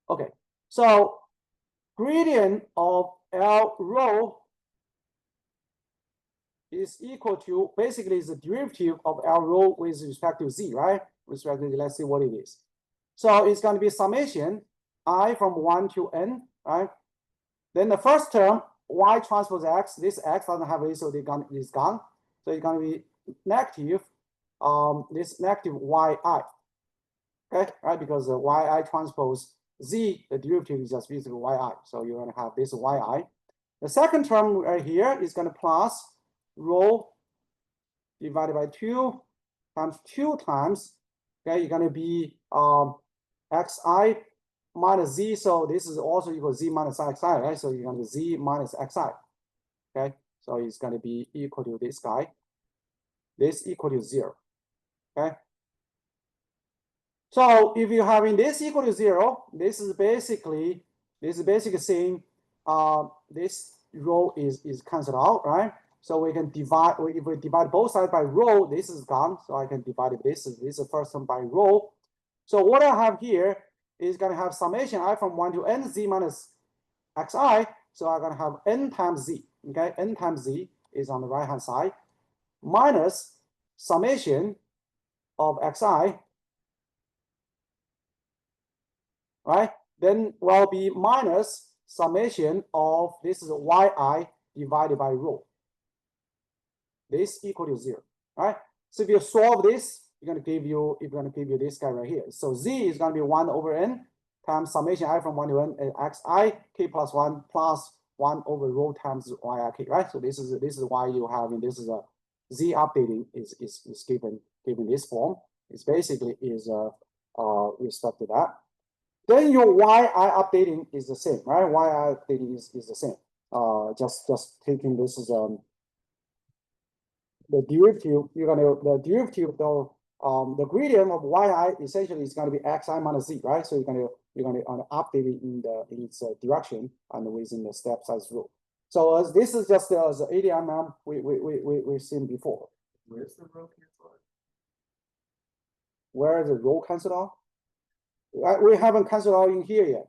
okay, so gradient of L rho is equal to basically is the derivative of L rho with respect to z, right? With respect to let's see what it is. So it's going to be summation I from 1 to n, right? Then the first term y transpose x, this x doesn't have a, so it's gone. So it's going to be negative this negative yi, okay, right? Because the yi transpose z, the derivative is just basically yi. So you're going to have this yi. The second term right here is going to plus rho divided by 2 times 2 times, okay, you're going to be xi minus z. So this is also equal to z minus xi, right? So you're going to be z minus xi, okay? So it's going to be equal to this guy. This equal to 0, okay? So if you're having this equal to 0, this is basically saying this rho is cancelled out, right? So we can divide, if we divide both sides by rho, this is gone. So I can divide this is the first term by rho. So what I have here is going to have summation I from 1 to n z minus xi. So I'm going to have n times z, okay? N times z is on the right hand side minus summation of xi, right? Then will be minus summation of this is yi divided by rho. This equal to 0, right? So if you solve this, it's going to give you this guy right here. So z is going to be 1 over n times summation I from 1 to n xi k plus 1 plus 1 over rho times yi k, right? So this is why you have this is a z updating is given this form. It's basically is respect to that. Then your yi updating is the same, right? yi updating is the same. Just taking this is the derivative. The derivative though the gradient of yi essentially is going to be xi minus z, right? So you're going to update it in its direction and within the step size rule. So as this is just as ADMM we've seen before. Where's the rho cancel out? Where is the rho cancelled out? We haven't canceled out in here yet.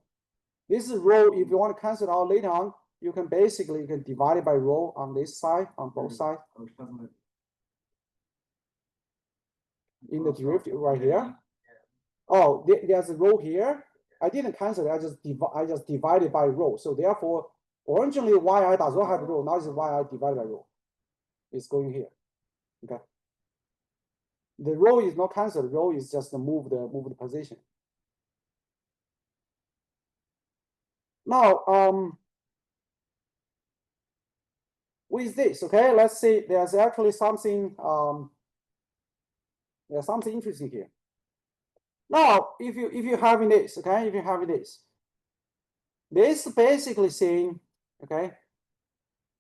This is rho. If you want to cancel out later on, you can divide it by rho on this side, on both sides. Which doesn't in the derivative right here. Oh, there's a row here. I didn't cancel it. I just divided by row. So therefore, originally yi does not have row. Now it's yi divided by row. It's going here. Okay. The row is not cancelled. Row is just move the position. Now, with this, okay, let's see. There's actually something. There's something interesting here. Now, if you having this, okay, if you're having this basically saying, okay,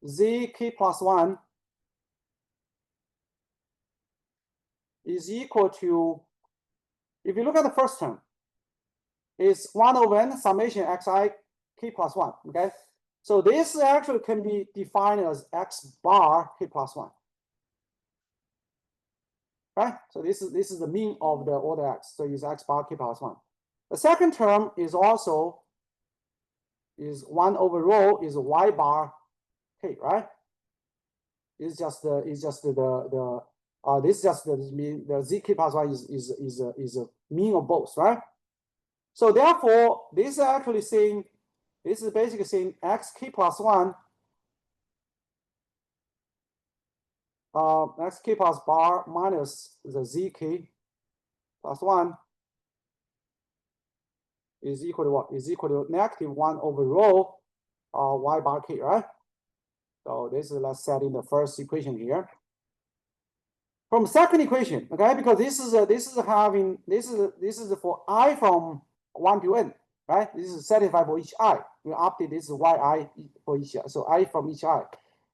zk plus 1 is equal to, if you look at the first term, is 1 over n summation xi k plus 1, okay? So this actually can be defined as x bar k plus 1. Right? So this is the mean of the order x. So it's x bar k plus 1. The second term is also is 1 over rho is y bar k, right? It's just the this is just the mean, the zk plus 1 is a mean of both, right? So therefore, this is actually saying, this is basically saying xk plus 1 xk plus bar minus the zk plus 1 is equal to what? Is equal to negative 1 over rho y bar k, right? So this is, let's set in the first equation here. From second equation, okay, because this is for I from 1 to n, right? This is satisfied for each I. We update this yi for each I, so I from each I.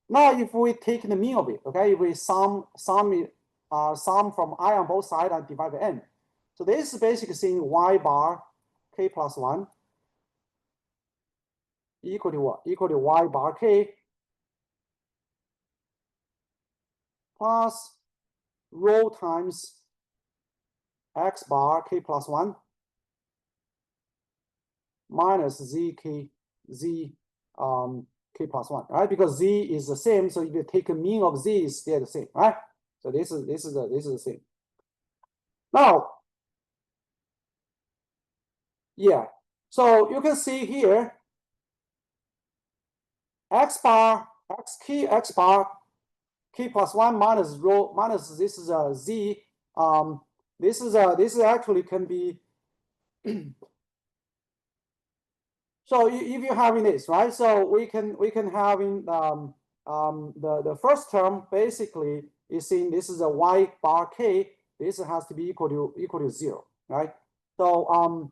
Now, if we take the mean of it, okay, if we sum from I on both sides and divide by n, so this is basically saying y bar k plus 1 equal to what? Equal to y bar k plus rho times x bar k plus 1 minus z k plus 1, right? Because z is the same, so if you take a mean of z, it's still the same, right? So this is the same. Now, yeah. So you can see here, x bar k plus 1 minus rho minus this is a z. This is actually can be. So if you're having this, right? So we can having the first term basically is saying this is a y bar k. This has to be equal to 0, right? So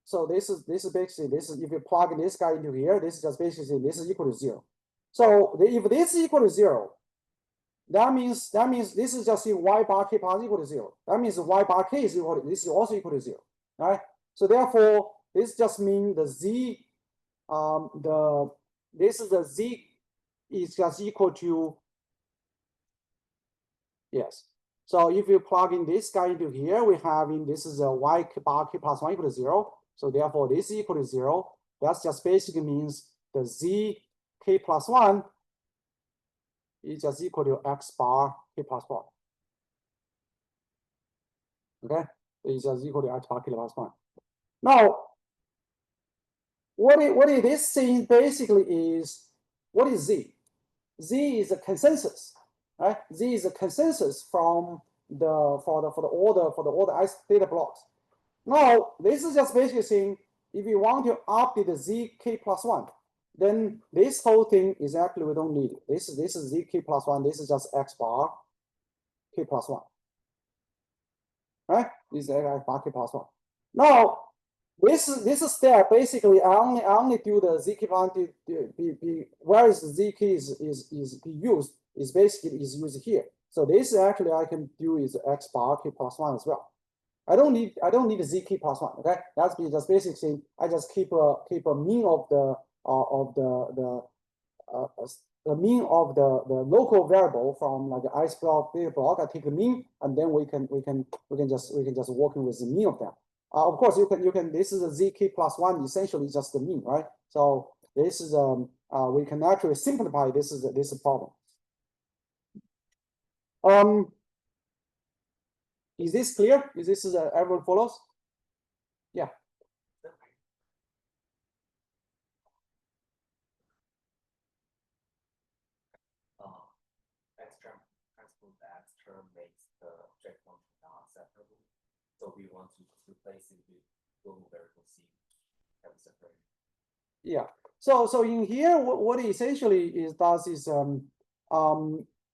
so this is basically if you plug this guy into here, this is just basically this is equal to 0. So if this is equal to 0, that means this is just y bar k plus equal to 0. That means y bar k is equal to, this is also equal to 0, right? So therefore, this just means the z this is the z is just equal to, yes. So if you plug in this guy into here, we have in this is a y bar k plus 1 equal to 0. So therefore, this is equal to 0. That just basically means the z k plus 1 is just equal to x bar k plus 1. Okay, it's just equal to x bar k plus 1. Now, what is this thing basically is, what is z? Z is a consensus, right? Z is a consensus from for the order ice data blocks. Now, this is just basically saying if you want to update the zk plus 1, then this whole thing is actually we don't need it. This is zk plus 1. This is just x bar k plus 1, right? This is x bar k plus 1. Now, this step basically I only do the zk plus 1 to where is the zk is used is basically is used here. So this actually I can do is x bar k plus 1 as well. I don't need the zk plus 1. Okay, that's just basically saying I just keep a mean of the mean of the local variable from like the ice block data block. I take the mean, and then we can just working with the mean of them. Of course, you can. This is a zk plus 1, essentially just the mean, right? So this is we can actually simplify this problem. Is this clear? Is this everyone follows? Yeah. X term transpose the X term makes the object function non-separable. So we want to just replace it with global variable C, have it separated. Yeah. So in here, what it essentially does is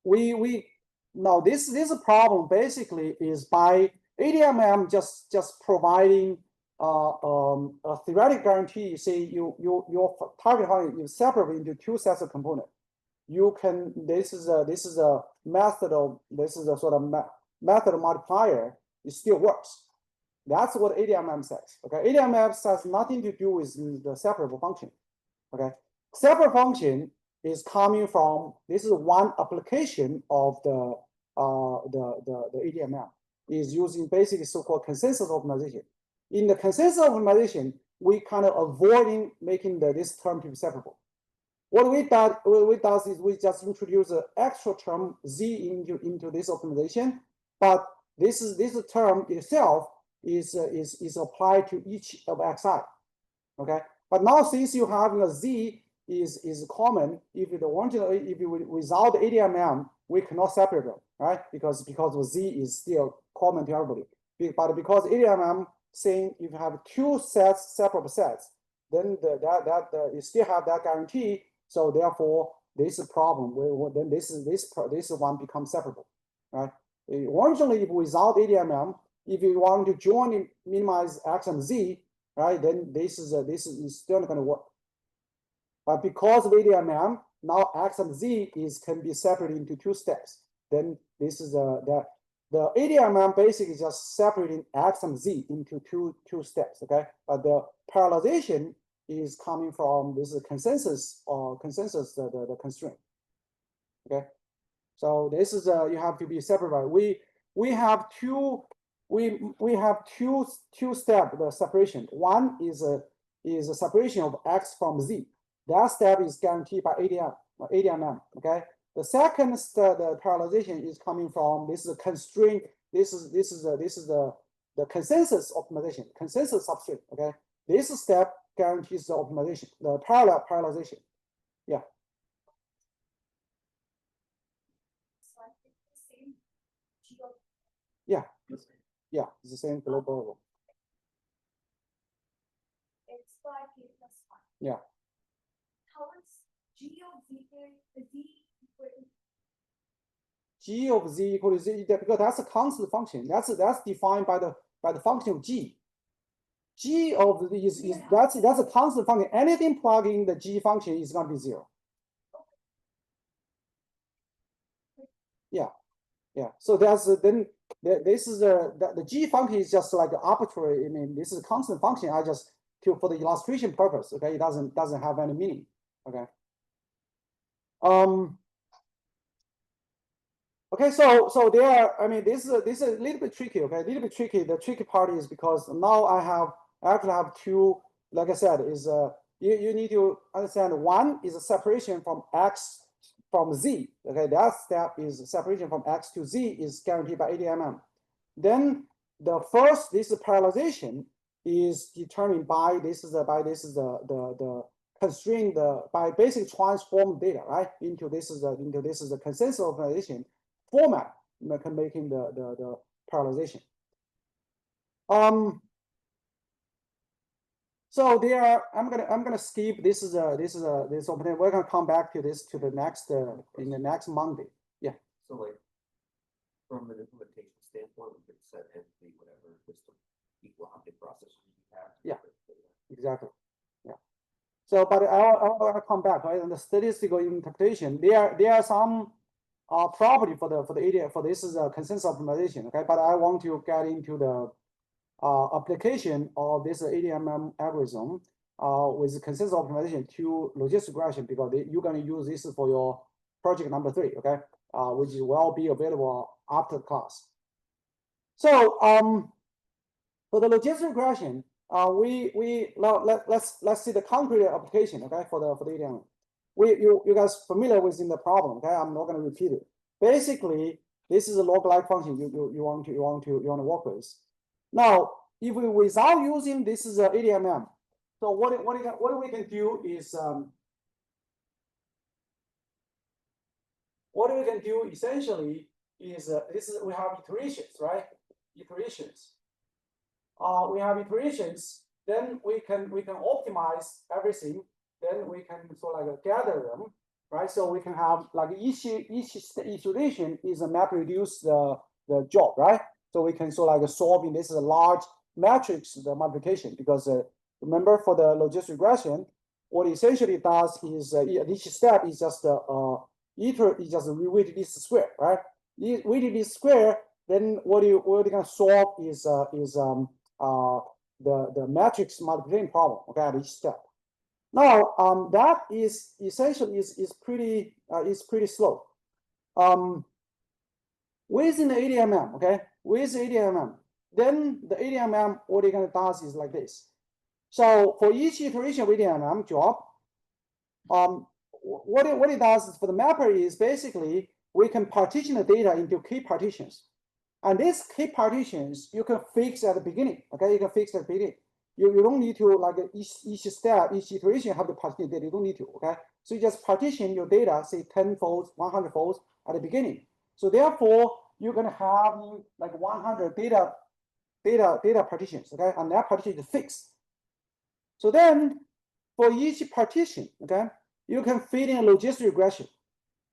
we now this problem basically is by ADMM just providing a theoretic guarantee. Say your target function is separate into two sets of components. You can this is a method of this is a sort of method multiplier. It still works. That's what ADMM says. Okay, ADMM says nothing to do with the separable function. Okay, separate function is coming from this is one application of the ADMM is using basically so-called consensus optimization. In the consensus optimization, we kind of avoiding making this term to be separable. What we does is we just introduce an extra term z into this optimization, but this term itself is applied to each of xi. Okay, but now since you have a z is common, if you without ADMM, we cannot separate them, right? Because the z is still common to everybody. But because ADMM saying if you have two separate sets, then you still have that guarantee. So therefore, this is a problem. Then this one becomes separable, right? Originally, without ADMM, if you want to join and minimize x and z, right? Then this is still not going to work. But because of ADMM, now x and z can be separated into two steps. Then this is the ADMM basically just separating x and z into two steps. Okay, but the parallelization is coming from this consensus the constraint. Okay, so this is you have to be separated. We have two step the separation. One is a separation of x from z. That step is guaranteed by ADMM. Okay. The second step, the parallelization is coming from this is a constraint. This is the consensus optimization, consensus substrate. Okay. This step guarantees the optimization, the parallel parallelization. Yeah. Yeah. Yeah, it's the same global. It's 5k plus 1. Yeah. How is g of z equal to G of z equal to z because that's a constant function. That's defined by the function of g. G of z is that's a constant function. Anything plugged in the g function is going to be 0. Yeah, yeah. So that's then this is the g function is just like arbitrary. I mean, this is a constant function. I just for the illustration purpose. Okay, it doesn't have any meaning. Okay. Okay, so there. I mean, this is a little bit tricky. Okay, a little bit tricky. The tricky part is because now I actually have two. Like I said, is you need to understand one is a separation from x from z. Okay, that step is separation from x to z is guaranteed by ADMM. Then the first this parallelization is determined by the constraint by basically transform data right into this is the consensus optimization format making the parallelization. So there, I'm gonna skip this opening. We're gonna come back to this the next in the next Monday. Yeah. So like from an implementation standpoint, we could set entity whatever just to equal how many processes you have. Yeah. Exactly. Yeah. So, but I'll come back. Right? On the statistical interpretation, there are some property for the ADA for this is a consensus optimization. Okay, but I want to get into the application of this ADMM algorithm with consensus optimization to logistic regression because you're going to use this for your project number 3. Okay, which will be available after the class. So for the logistic regression, let's see the concrete application. Okay, for the ADMM. You guys familiar with in the problem? Okay, I'm not going to repeat it. Basically, This is a log-like function you want to work with. Now, if we without using this is a ADMM, so what we can do is what we can do essentially is we have iterations, right? Iterations. We have iterations. Then we can optimize everything. Then we can sort of like gather them, right? So we can have like each iteration is a map reduce the job, right? So we can sort of like solving this is a large matrix the multiplication because remember for the logistic regression, what it essentially does is each step is just is just weighted least square, right? Weighted least square. Then what you can solve is the matrix multiplication problem, okay, at each step. Now, that is essentially is pretty slow. Within the ADMM, okay, with ADMM, then the ADMM what it gonna does is like this. So for each iteration of ADMM job, what it does is for the mapper is basically we can partition the data into k partitions. And these k partitions you can fix at the beginning. Okay, you can fix at the beginning. You don't need to like each step, each iteration have to partition data. You don't need to. Okay, so you just partition your data, say 10 folds, 100 folds at the beginning. So therefore, you're gonna have like 100 data partitions. Okay, and that partition is fixed. So then, for each partition, okay, you can feed in a logistic regression.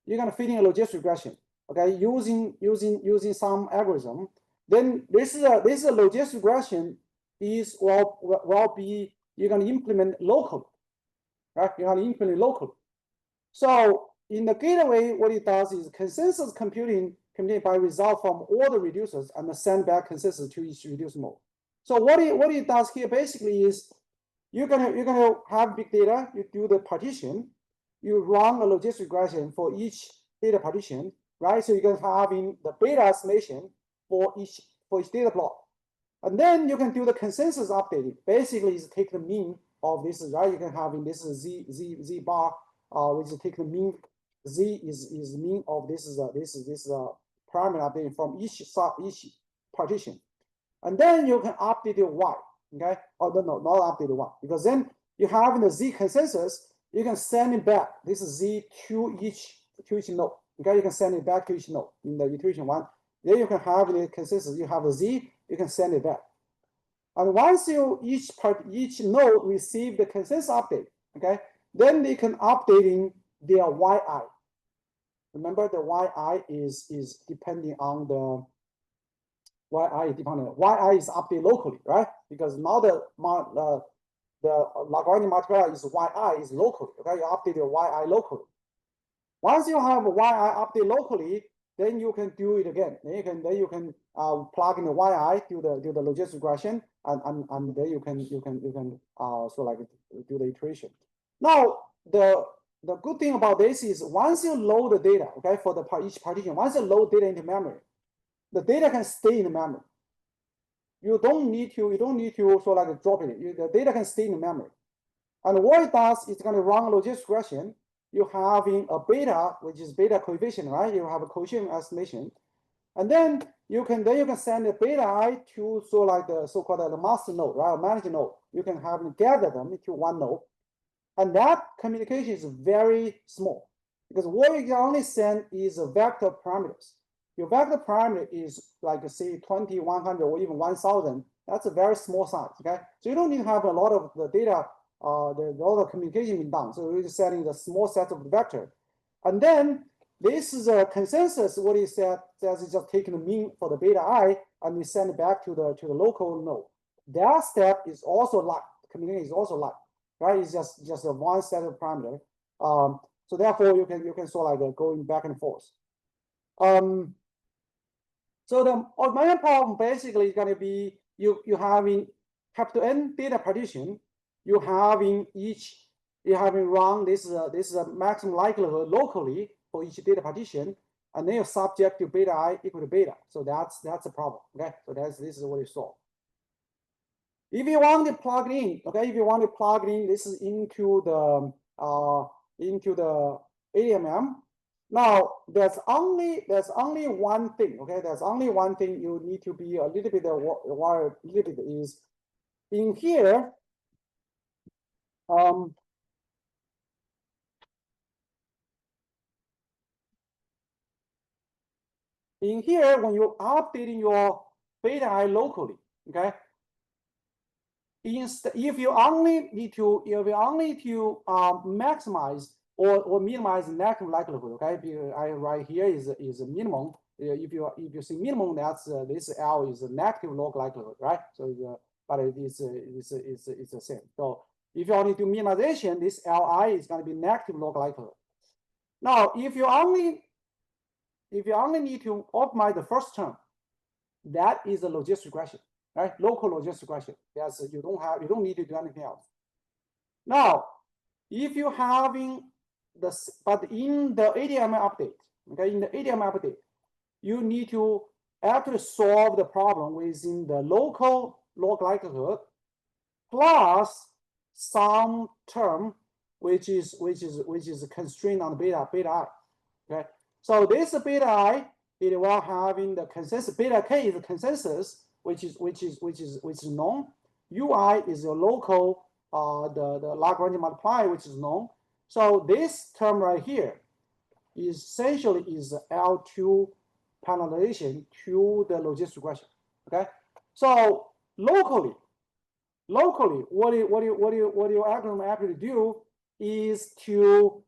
You're gonna feed in a logistic regression. Okay, using some algorithm, then this is a logistic regression is will be you're gonna implement locally, right? You're gonna implement locally. So in the gateway, what it does is consensus computing by result from all the reducers and send back consensus to each reducer node. So what it does here basically is you're gonna have big data. You do the partition. You run a logistic regression for each data partition. Right, so you can have in the beta estimation for each data plot, and then you can do the consensus updating. Basically, is take the mean of this, right? You can have in this z bar, which is take the mean. Z is mean of this parameter updating from each partition, and then you can update your y. Okay, oh no, not update the y, because then you have in the z consensus, you can send it back. This is z to each node. Okay, you can send it back to each node in the iteration one. Then you can have the consensus. You have the z. You can send it back. And once each node receive the consensus update, okay, then they can updating their yi. Remember the yi is depending on the yi is updated locally, right? Because now the Lagrangian multiplier is yi is locally. Okay, you update your yi locally. Once you have yi update locally, then you can do it again. Then you can plug in the yi, do the logistic regression, and then you can so like do the iteration. Now the good thing about this is once you load the data, okay, for each partition, once you load data into memory, the data can stay in the memory. You don't need to so like drop it. The data can stay in the memory. And what it does is going to run a logistic regression. You having a beta, which is beta coefficient, right? You have a coefficient estimation, and then you can send the beta I to so like the so-called the master node, right? Manager node. You can have gather them into one node, and that communication is very small because what you can only send is a vector parameters. Your vector parameter is like say 20, 100, or even 1,000. That's a very small size. Okay, so you don't need to have a lot of the data. There's a lot of communication being done. So we're just setting the small set of the vector. And then this is a consensus. What he says is just taking the mean for the beta I and we send it back to the local node. That step is also light. Communication is also light, right? It's just a one set of parameter. So therefore you can sort of like going back and forth. So the main problem basically is going to be you having capital N data partition. You having run this is a maximum likelihood locally for each data partition, and then you're subject to beta I equal to beta. So that's a problem. Okay, so this is what you solve. If you want to plug in, okay, if you want to plug in this is into the ADMM, Now there's only one thing, okay? There's only one thing you need to be a little bit aware, a little bit is in here. In here, when you're updating your beta I locally, okay? If you only need to maximize or minimize negative likelihood, okay? Because I right here is a minimum. If you see minimum, that's this L is a negative log likelihood, right? So but it's the same. So if you only do minimization, this Li is going to be negative log likelihood. Now, if you only need to optimize the first term, that is a logistic regression, right? Local logistic regression. Yes, you don't need to do anything else. Now, if you having but in the ADMI update, okay, in the ADMI update, you need to actually solve the problem within the local log likelihood plus some term which is constrained on beta I. Okay, so this beta I, it will have in the consensus. Beta k is the consensus, which is known. Ui is your local the Lagrange multiplier, which is known. So this term right here is essentially is L2 penalization to the logistic regression. Okay, so locally, what your algorithm actually do is to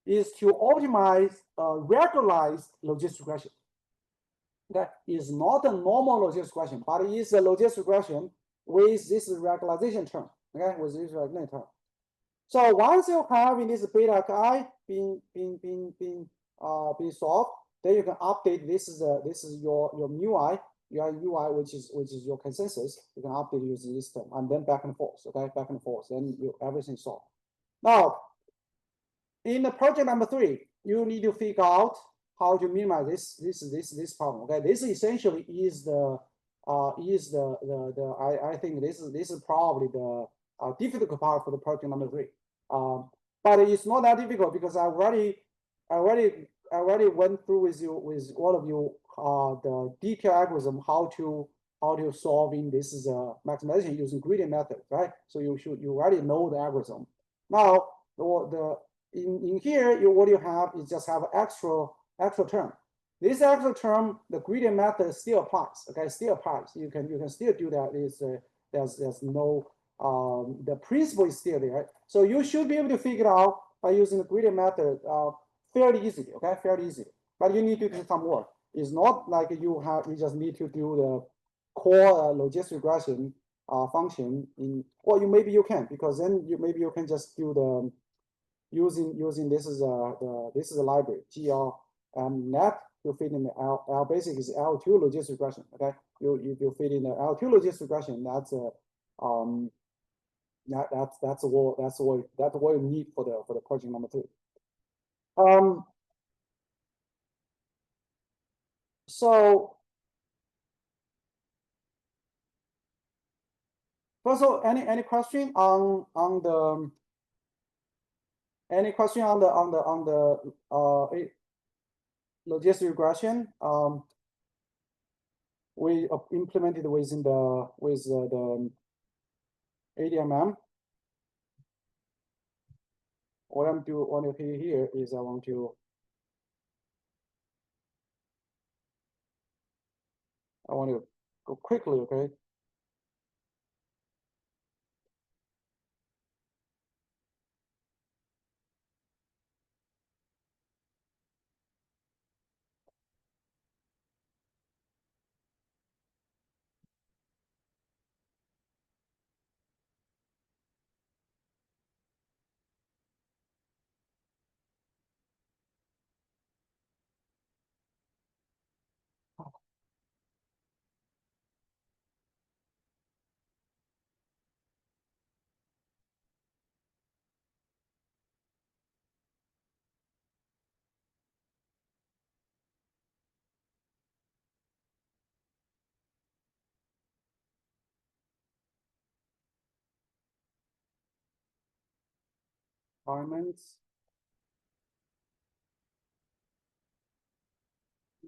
optimize regularized logistic regression. That is not a normal logistic regression, but it is a logistic regression with this regularization term. Okay, with this regularization term. So once you have in this beta I being solved, then you can update this is your mu I, your ui, which is your consensus. You can update using this term and then back and forth. Okay, back and forth. Then everything solved. Now, in the project number 3, you need to figure out how to minimize this problem. Okay, this essentially is the I think this is probably the difficult part for the project number 3. But it's not that difficult because I already went through with all of you the detailed algorithm how to solving this is a maximization using gradient method, right? So you already know the algorithm. Now in here what you have is just have extra term. This extra term, the gradient method still applies. Okay, still applies. You can still do that. There's no the principle is still there. So you should be able to figure it out by using the gradient method fairly easily. Okay, fairly easily. But you need to do some work. It's not like you just need to do the core logistic regression function in, or maybe you can, because then maybe you can just do the using this is a library GL and net. You fit in the L basic is L2 logistic regression. Okay, you fit in the L2 logistic regression. That's that's what you need for the project number 3. So first of all, any question on the logistic regression? We implemented within the ADMM. What I'm want to here is I want to go quickly, okay? Requirements.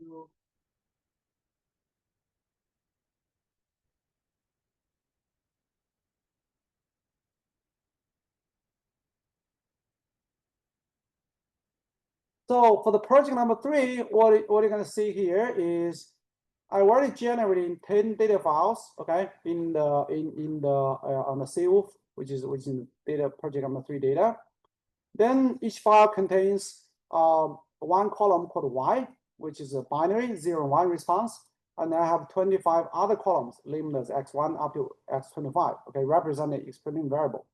to. So for the project number 3, what you're gonna see here is I already generated 10 data files, okay, in the on the CWolf, which is data project number 3 data. Then each file contains one column called Y, which is a binary 0 and 1 response, and I have 25 other columns labeled as x1 up to x25, okay, represent the explaining variable.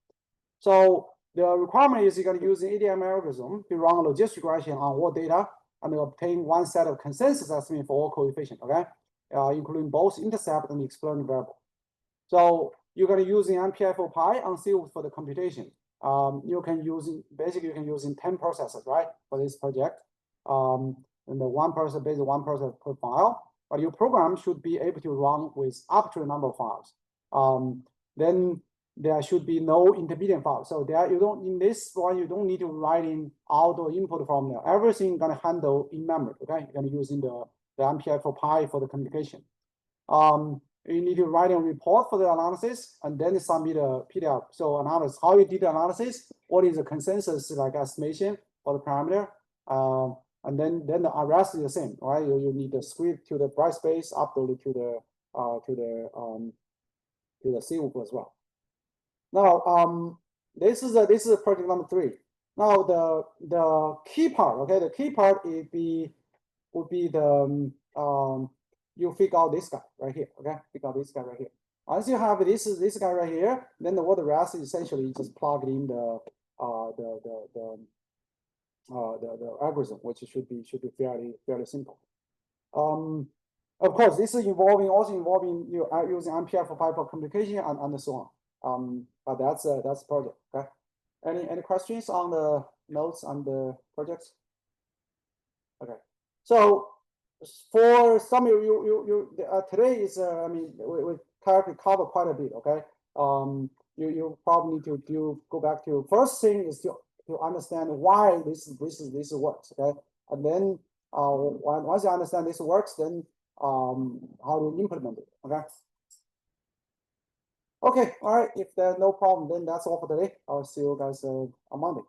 So the requirement is you're going to use the ADM algorithm to run a logistic regression on all data and obtain one set of consensus estimate for all coefficients, okay, including both intercept and explaining variable. So you're going to use the MPFOPI on CWolf for the computation. You can use basically you can use 10 processors, right, for this project. And the one processor based on one processor per file, but your program should be able to run with up to a number of files. Then there should be no intermediate file. So there you don't in this one you don't need to write in out or input from there. Everything gonna handle in memory. Okay, you're gonna use in the MPFOPI for the communication. You need to write a report for the analysis and then submit a PDF. So analysis, how you did the analysis, what is the consensus like estimation for the parameter, and then the rest is the same, right? You need the script to the Brightspace, upload it to the CWolf as well. Now, this is project number 3. Now the key part, okay, the key part would be the you figure out this guy right here, okay? Figure out this guy right here. Once you have this guy right here, then what the rest is essentially just plug in the algorithm, which should be fairly simple. Of course, this is also involving you using MPFOPI for communication and so on. But that's the project. Okay. Any questions on the notes on the projects? Okay. So for some of you today is I mean we cover quite a bit. Okay. You probably need to go back to first thing is to understand why this works. Okay. And then once you understand this works, then how to implement it. Okay. Okay, all right. If there's no problem, then that's all for today. I'll see you guys on Monday.